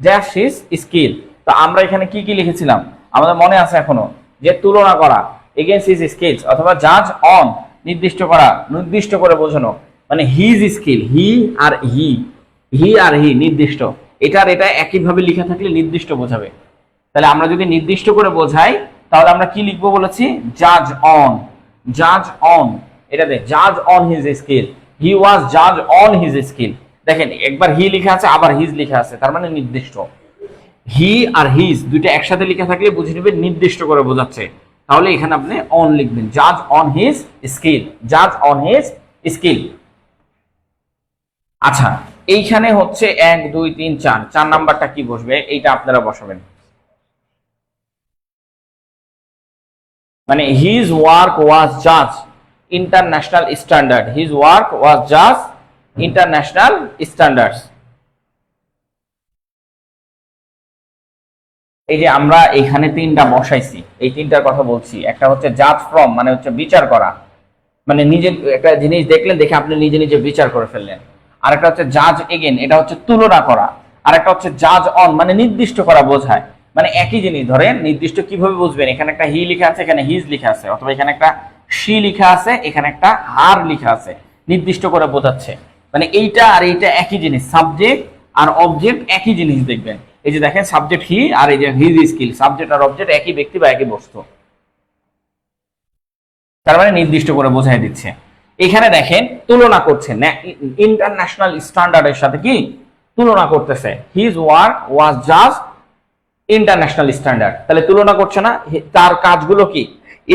ড্যাশ হিজ স্কিল। তো আমরা এখানে কি কি লিখেছিলাম আমাদের মনে আছে এখনো, যে তুলনা করা এগেইনস্ট হিজ স্কিলস, অথবা জাজ অন নির্দিষ্ট করা, নির্দিষ্ট করে বোঝানো, মানে হিজ স্কিল, হি আর হি নির্দিষ্ট, এটা আর এটা একইভাবে লেখা থাকলে নির্দিষ্ট বোঝাবে। তাহলে আমরা যদি নির্দিষ্ট করে বোঝাই তাহলে আমরা কি লিখবো বলেছি, জাজ অন, জাজ অন, এটাতে জাজ অন হিজ স্কিল, হি ওয়াজ জাজ অন হিজ স্কিল। দেখেন একবার হি লেখা আছে আবার হিজ লেখা আছে, তার মানে নির্দিষ্ট। হি আর হিজ দুইটা একসাথে লেখা থাকলে বুঝে নেবেন নির্দিষ্ট করে বোঝাচ্ছে, তাহলে এখানে আপনি অন লিখবেন, জাজ অন হিজ স্কিল, জাজ অন হিজ স্কিল। আচ্ছা এইখানে হচ্ছে 1 2 3 4, 4 নাম্বারটা কি বসবে এইটা আপনারা বসাবেন, মানে হিজ ওয়ার্ক ওয়াজ জাজ international standard, his work was জাজ ইন্টারন্যাশনাল স্ট্যান্ডার্ডস। এই যে আমরা এখানে 3টা বসাইছি, এই 3টার কথা বলছি। একটা হচ্ছে জাজ ফ্রম, মানে হচ্ছে বিচার করা, মানে নিজে একটা জিনিস দেখলেন দেখে আপনি নিজে নিজে বিচার করে ফেললেন। আরেকটা হচ্ছে জাজ এগেন, এটা হচ্ছে তুলনা করা। আরেকটা হচ্ছে জাজ অন, মানে নির্দিষ্ট করা বোঝায়, মানে একই জিনিস। ধরেন নির্দিষ্ট কিভাবে বুঝবেন, এখানে একটা হি লেখা আছে, এখানে হিজ লেখা আছে, অথবা এখানে একটা শি লেখা আছে, এখানে একটা হার লেখা আছে, নির্দিষ্ট করে বোঝাচ্ছে, মানে এইটা আর এইটা একই জিনিস, সাবজেক্ট আর অবজেক্ট একই জিনিস দেখবেন। এই যে দেখেন সাবজেক্ট হি আর এই যে হিজ স্কিল, সাবজেক্ট আর অবজেক্ট একই ব্যক্তি বা একই বস্তু, তার মানে নির্দিষ্ট করে বোঝাই দিচ্ছে। এখানে দেখেন তুলনা করছে, ইন্টারন্যাশনাল স্ট্যান্ডার্ডের সাথে কি তুলনা করতেছে, his work was just international standard, তাহলে তুলনা করছে না, তার কাজগুলো কি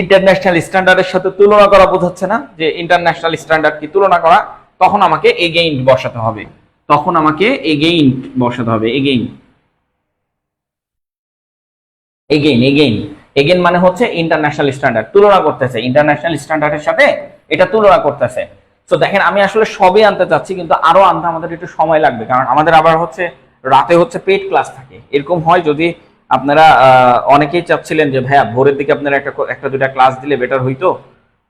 ইন্টারন্যাশনাল স্ট্যান্ডার্ডের সাথে তুলনা করা বোঝাচ্ছে না, যে ইন্টারন্যাশনাল স্ট্যান্ডার্ড কি তুলনা করা, তখন আমাকে এগেইন বসাতে হবে, তখন আমাকে এগেইন বসাতে হবে, এগেইন এগেইন এগেইন এগেইন মানে হচ্ছে ইন্টারন্যাশনাল স্ট্যান্ডার্ড, তুলনা করতেছে ইন্টারন্যাশনাল স্ট্যান্ডার্ডের সাথে, এটা তুলনা করতেছে। তো দেখেন আমি আসলে সবই আনতে চাচ্ছি, কিন্তু আরো আনতে আমাদের একটু সময় লাগবে, কারণ আমাদের আবার হচ্ছে রাতে হচ্ছে পেইড ক্লাস থাকে। এরকম হয় যদি আপনারা অনেকেই চাচ্ছিলেন যে ভাইয়া ভোরের দিকে আপনারা একটা দুটা ক্লাস দিলে বেটার হইতো,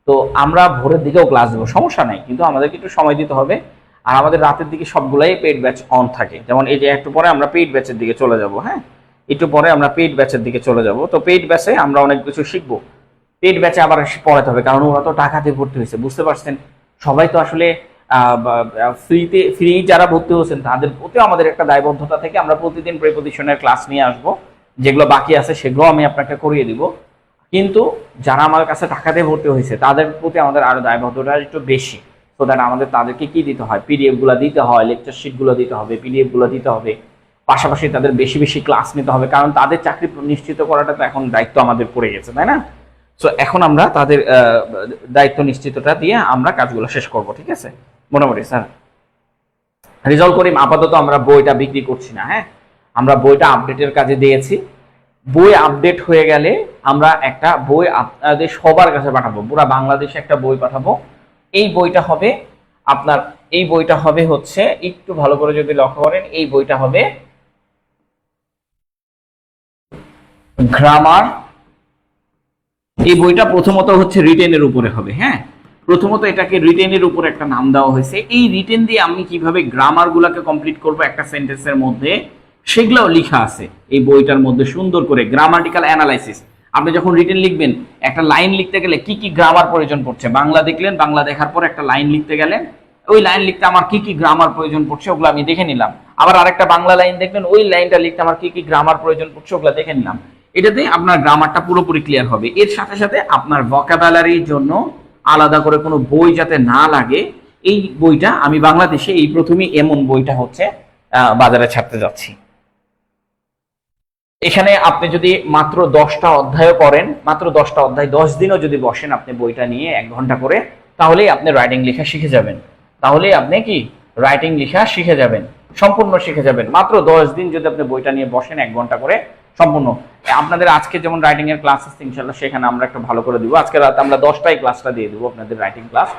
তো আমরা ভোরের দিকেও ক্লাস দেবো, সমস্যা নাই, কিন্তু আমাদেরকে একটু সময় দিতে হবে। আর আমাদের রাতের দিকে সবগুলাই পেইড ব্যাচ অন থাকে, যেমন এই যে একটু পরে আমরা পেইড ব্যাচের দিকে চলে যাব, হ্যাঁ একটু পরে আমরা পেইড ব্যাচের দিকে চলে যাব। তো পেইড ব্যাচে আমরা অনেক কিছু শিখবো, পেইড ব্যাচে আবার পড়াতে হবে, কারণ ওরা তো টাকা দিয়ে ভর্তি হয়েছে, বুঝতে পারছেন, সবাই তো আসলে ফ্রি যারা ভর্তি হয়েছেন তাদের প্রতিও আমাদের একটা দায়বদ্ধতা থেকে আমরা প্রতিদিন প্রিপজিশনের ক্লাস নিয়ে আসব, যেগুলো বাকি আছে সেগুলো আমি আপনাকে করিয়ে দিব। কিন্তু যারা আমার কাছে টাকা দিয়ে ভর্তি হয়েছে তাদের প্রতি আমাদের আরো দায়বদ্ধতা একটু বেশি, তো দ্যাট আমাদের তাদেরকে কি দিতে হয়, পিডিএফ গুলো দিতে হয়, লেকচার শিট গুলো দিতে হবে, পিডিএফ গুলো দিতে হবে, পাশাপাশি তাদের বেশি বেশি ক্লাস নিতে হবে, কারণ তাদের চাকরি নিশ্চিত করাটা তো এখন দায়িত্ব আমাদের পড়ে গেছে, তাই না? সো এখন আমরা তাদের দায়িত্ব নিশ্চিতটা দিয়ে আমরা কাজগুলো শেষ করব, ঠিক আছে? মোটামুটি স্যার রিজলভ করি। আপাতত আমরা বইটা বিক্রি করছি না, হ্যাঁ আমরা বইটা আপডেটের কাজে দিয়েছি। বই আপডেট হয়ে গেলে আমরা একটা বই আপনাদের সবার কাছে পাঠাবো, পুরো বাংলাদেশে একটা বই পাঠাবো। এই বইটা হবে আপনার, এই বইটা হবে হচ্ছে, একটু ভালো করে যদি লক্ষ্য করেন, এই বইটা হবে গ্রামার। এই বইটা প্রথমত হচ্ছে রিটেনের উপরে হবে, হ্যাঁ প্রথমত এটাকে রিটেনের উপর একটা নাম দেওয়া হয়েছে। এই রিটেন দিয়ে আমি কিভাবে গ্রামার গুলাকে কমপ্লিট করব একটা সেন্টেন্সের মধ্যে, সেগুলোও লেখা আছে এই বইটার মধ্যে সুন্দর করে, গ্রামাটিক্যাল অ্যানালাইসিস। আপনি যখন রিটেন লিখবেন, একটা লাইন লিখতে গেলে কি কি গ্রামার প্রয়োজন পড়ছে, বাংলা দেখলেন, বাংলা দেখার পর একটা লাইন লিখতে গেলেন, ওই লাইন লিখতে আমার কি কি গ্রামার প্রয়োজন পড়ছে ওগুলো আমি দেখে নিলাম। আবার আরেকটা বাংলা লাইন দেখলেন, ওই লাইনটা লিখতে আমার কি কি গ্রামার প্রয়োজন পড়ছে ওগুলো দেখে নিলাম। এটাতে আপনার গ্রামারটা পুরোপুরি ক্লিয়ার হবে। এর সাথে সাথে আপনার ভোকাবুলারির জন্য আলাদা করে কোনো বই যাতে না লাগে, এই বইটা আমি বাংলাদেশে এই প্রথমেই এমন বইটা হচ্ছে বাজারে ছাড়তে যাচ্ছি। এখানে আপনি যদি মাত্র 10টা অধ্যায় করেন, মাত্র 10টা অধ্যায় 10 দিনও যদি বসেন আপনি বইটা নিয়ে 1 ঘন্টা করে, তাহলেই আপনি রাইটিং লেখা শিখে যাবেন। তাহলেই আপনি কি রাইটিং লেখা শিখে যাবেন, সম্পূর্ণ শিখে যাবেন। মাত্র 10 দিন যদি আপনি বইটা নিয়ে বসেন 1 ঘন্টা করে সম্পূর্ণ। আপনাদের আজকে যেমন রাইটিং এর ক্লাস আছে ইনশাআল্লাহ, সেখানে আমরা একটু ভালো করে দিব। আজকে রাত আমরা 10টায় ক্লাসটা দিয়ে দিব, আপনাদের রাইটিং ক্লাস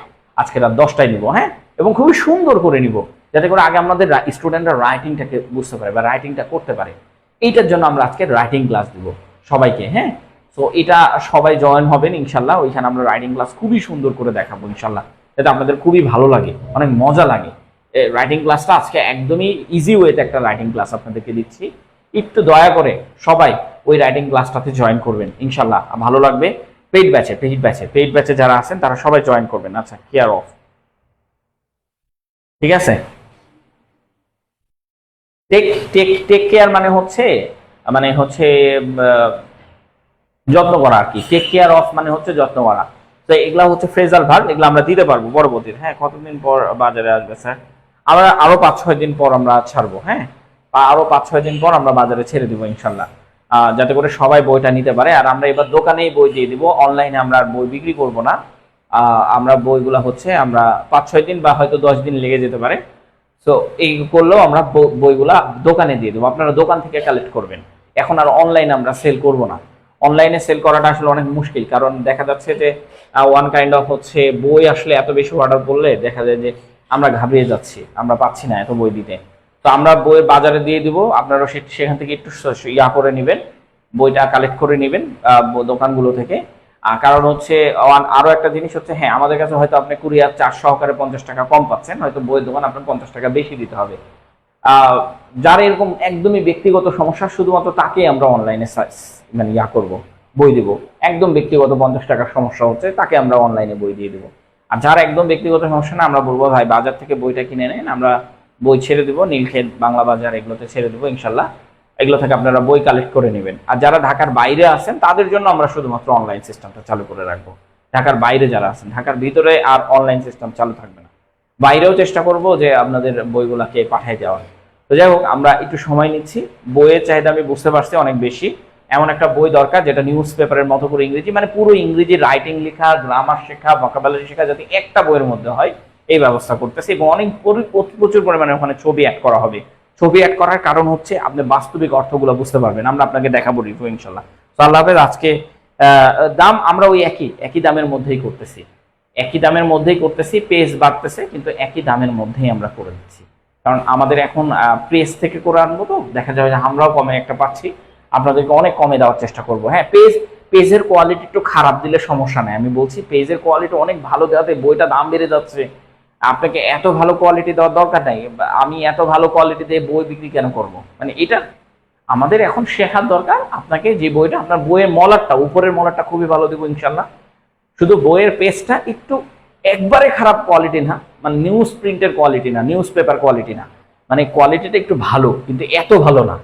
আজকে রাত 10টায় নিব, হ্যাঁ, এবং খুবই সুন্দর করে নিব, যাতে করে আগে আমাদের স্টুডেন্টরা রাইটিংটাকে বুঝতে পারে বা রাইটিংটা করতে পারে। এইটার জন্য আমরা আজকে রাইটিং ক্লাস দিব সবাইকে, হ্যাঁ। তো এটা সবাই জয়েন হবেন ইনশাল্লাহ। ওইখানে আমরা রাইটিং ক্লাস খুবই সুন্দর করে দেখাবো ইনশাল্লাহ, যাতে আপনাদের খুবই ভালো লাগে, অনেক মজা লাগে। রাইটিং ক্লাসটা আজকে একদমই ইজি ওয়েতে একটা রাইটিং ক্লাস আপনাদেরকে দিচ্ছি। একটু দয়া করে সবাই ওই রাইটিং ক্লাসটাতে জয়েন করবেন ইনশাল্লাহ, ভালো লাগবে। পেইড ব্যাচে যারা আছেন তারা সবাই জয়েন করবেন। আচ্ছা, কেয়ার অফ, ঠিক আছে। টেক কেয়ার মানে হচ্ছে যত্ন করা আর কি। টেক কেয়ার অফ মানে হচ্ছে যত্ন করা। তো এগুলা হচ্ছে ফ্রেজাল ভার্ব, এগুলো আমরা দিতে পারবো পরবর্তীতে। হ্যাঁ, কতদিন পর বাজারে আসবে স্যার? আমরা আরো 5-6 দিন পর আমরা ছাড়বো, হ্যাঁ, আরো 5-6 দিন পর আমরা বাজারে ছেড়ে দিব ইনশাল্লাহ, যাতে করে সবাই বইটা নিতে পারে। আর আমরা এবার দোকানেই বই দিয়ে দিব, অনলাইনে আমরা আর বই বিক্রি করব না। আমরা বইগুলা হচ্ছে আমরা 5-6 দিন বা হয়তো 10 দিন লেগে যেতে পারে। সো এই করলেও আমরা বইগুলা দোকানে দিয়ে দেবো, আপনারা দোকান থেকে কালেক্ট করবেন। এখন আর অনলাইনে আমরা সেল করব না। অনলাইনে সেল করাটা আসলে অনেক মুশকিল, কারণ দেখা যাচ্ছে যে ওয়ান কাইন্ড অফ হচ্ছে বই আসলে এত বেশি অর্ডার করলে দেখা যায় যে আমরা ঘাবড়িয়ে যাচ্ছি, আমরা পাচ্ছি না এত বই দিতে। তো আমরা বই বাজারে দিয়ে দিব, আপনারা সেখান থেকে একটু করে নেবেন, বইটা কালেক্ট করে নেবেন দোকানগুলো থেকে। কারণ হচ্ছে আরো একটা জিনিস হচ্ছে, হ্যাঁ, আমাদের কাছে হয়তো আপনি কুরিয়ার চার্জ সহকারে 50 টাকা কম পাচ্ছেন, হয়তো বইয়ের দোকান আপনার 50 টাকা বেশি দিতে হবে। যার এরকম একদমই ব্যক্তিগত সমস্যা, শুধুমাত্র তাকে আমরা অনলাইনে মানে করব, বই দিব। একদম ব্যক্তিগত 50 টাকার সমস্যা হচ্ছে, তাকে আমরা অনলাইনে বই দিয়ে দিব। আর যার একদম ব্যক্তিগত সমস্যা না, আমরা বলবো ভাই বাজার থেকে বইটা কিনে নেন, আমরা বই ছেড়ে দিব, নীলক্ষেত, বাংলা বাজার, এগুলোতে ছেড়ে দিব ইনশাল্লাহ। এগুলো থেকে আপনারা বই কালেক্ট করে নেবেন। আর যারা ঢাকার বাইরে আছেন তাদের জন্য আমরা শুধুমাত্র অনলাইন সিস্টেমটা চালু করে রাখবো। ঢাকার বাইরে যারা আছেন, ঢাকার ভিতরে আর অনলাইন সিস্টেম চালু থাকবে না। বাইরেও চেষ্টা করব যে আপনাদের বইগুলাকে পাঠিয়ে দেওয়ার। তো যাই হোক, আমরা একটু সময় নিচ্ছি। বইয়ের চাহিদা আমি বুঝতে পারছি অনেক বেশি। এমন একটা বই দরকার যেটা নিউজ পেপারের মতো করে ইংরেজি, মানে পুরো ইংরেজি রাইটিং লেখা, গ্রামার শেখা, ভোকাবুলারি শেখা, যাতে একটা বইয়ের মধ্যে হয়, এই ব্যবস্থা করতেছি। এবং অনেক প্রচুর পরিমাণে ওখানে ছবি অ্যাড করা হবে। ছবি অ্যাড করার কারণ হচ্ছে আপনি বাস্তবিক অর্থগুলো বুঝতে পারবেন। আমরা আপনাকে দেখাবো রিভিউ ইনশাল্লাহ। তো আল্লাহ হাফেজ। আজকে দাম আমরা ওই একই দামের মধ্যেই করতেছি, পেজ বাড়তেছে কিন্তু একই দামের মধ্যেই আমরা করে দিচ্ছি। কারণ আমাদের এখন প্রেস থেকে করে আনবো, তো দেখা যাবে যে আমরাও কমে একটা পাচ্ছি, আপনাদেরকে অনেক কমে দেওয়ার চেষ্টা করবো। হ্যাঁ, পেজের কোয়ালিটি একটু খারাপ দিলে সমস্যা নেই, আমি বলছি পেজের কোয়ালিটি অনেক ভালো দেওয়াতে বইটা দাম বেড়ে যাচ্ছে। আপনাকে এত ভালো কোয়ালিটি দেওয়ার দরকার নাই। আমি এত ভালো কোয়ালিটি দিয়ে বই বিক্রি কেন করব? মানে এটা আমাদের এখন শেখার দরকার। আপনাকে যে বইটা, আপনার বইয়ের মলারটা, উপরের মলারটা খুবই ভালো দেবো ইনশাল্লাহ। শুধু বইয়ের পেজটা একটু একবারে খারাপ কোয়ালিটি না, মানে নিউজ প্রিন্টের কোয়ালিটি না, নিউজ পেপার কোয়ালিটি না, মানে কোয়ালিটিটা একটু ভালো, কিন্তু এত ভালো না।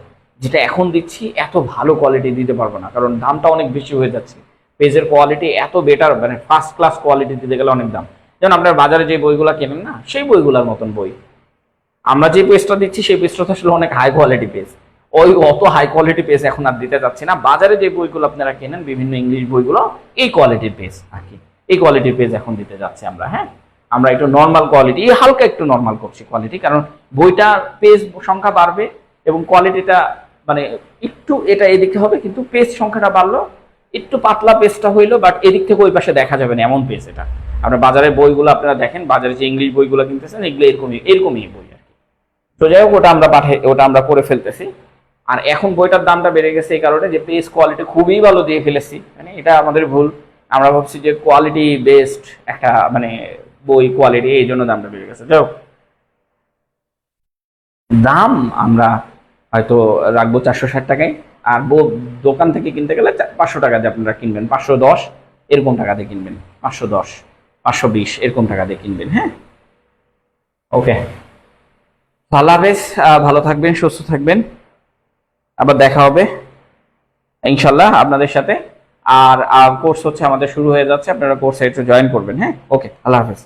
যেটা এখন দিচ্ছি এত ভালো কোয়ালিটি দিতে পারবো না, কারণ দামটা অনেক বেশি হয়ে যাচ্ছে। পেজের কোয়ালিটি এত বেটার, মানে ফার্স্ট ক্লাস কোয়ালিটি দিতে গেলে অনেক দাম। যেমন আপনার বাজারে যে বইগুলো কেনেন না, সেই বইগুলোর মতন বই। আমরা যে পেজটা দিচ্ছি সেই পেজটা আসলে অনেক হাই কোয়ালিটি পেজ। ওই অত হাই কোয়ালিটি পেজ এখন আর দিতে যাচ্ছি না। বাজারে যে বইগুলো আপনারা কেনেন, বিভিন্ন ইংলিশ বইগুলো, এই কোয়ালিটির পেজ আর কি, এই কোয়ালিটির পেজ এখন দিতে যাচ্ছি আমরা। হ্যাঁ, আমরা একটু নর্মাল কোয়ালিটি, হালকা একটু নর্মাল করছি কোয়ালিটি, কারণ বইটার পেজ সংখ্যা বাড়বে এবং কোয়ালিটিটা মানে একটু এটা এদিকে হবে, কিন্তু পেজ সংখ্যাটা বাড়লো, একটু পাতলা পেজটা হইলো, বাট এদিক থেকে ওই পাশে দেখা যাবে না এমন পেজ এটা। আপনার বাজারের বইগুলো আপনারা দেখেন, বাজারে যে ইংলিশ বইগুলো কিনতেছেন এগুলো এরকমই বই আর কি। তো যাই হোক, ওটা আমরা করে ফেলতেছি। আর এখন বইটার দামটা বেড়ে গেছে এই কারণে যে পেজ কোয়ালিটি খুবই ভালো দিয়ে ফেলেছি, মানে এটা আমাদের ভুল। আমরা ভাবছি যে কোয়ালিটি বেস্ট একটা মানে বই কোয়ালিটি, এই জন্য দামটা বেড়ে গেছে। যাই হোক, দাম আমরা হয়তো রাখবো 460 টাকায়। আর দোকান থেকে কিনতে গেলে 500 টাকা দিয়ে আপনারা কিনবেন, 510 এরকম টাকা দিয়ে কিনবেন, 510 520 এরকম টাকা দিয়ে কিনবেন। হ্যাঁ, ওকে, আল্লাহ হাফেজ। ভালো থাকবেন, সুস্থ থাকবেন, আবার দেখা হবে ইনশাল্লাহ আপনাদের সাথে। আর কোর্স হচ্ছে আমাদের শুরু হয়ে যাচ্ছে, আপনারা কোর্সে একটু জয়েন করবেন। হ্যাঁ, ওকে, আল্লাহ হাফেজ।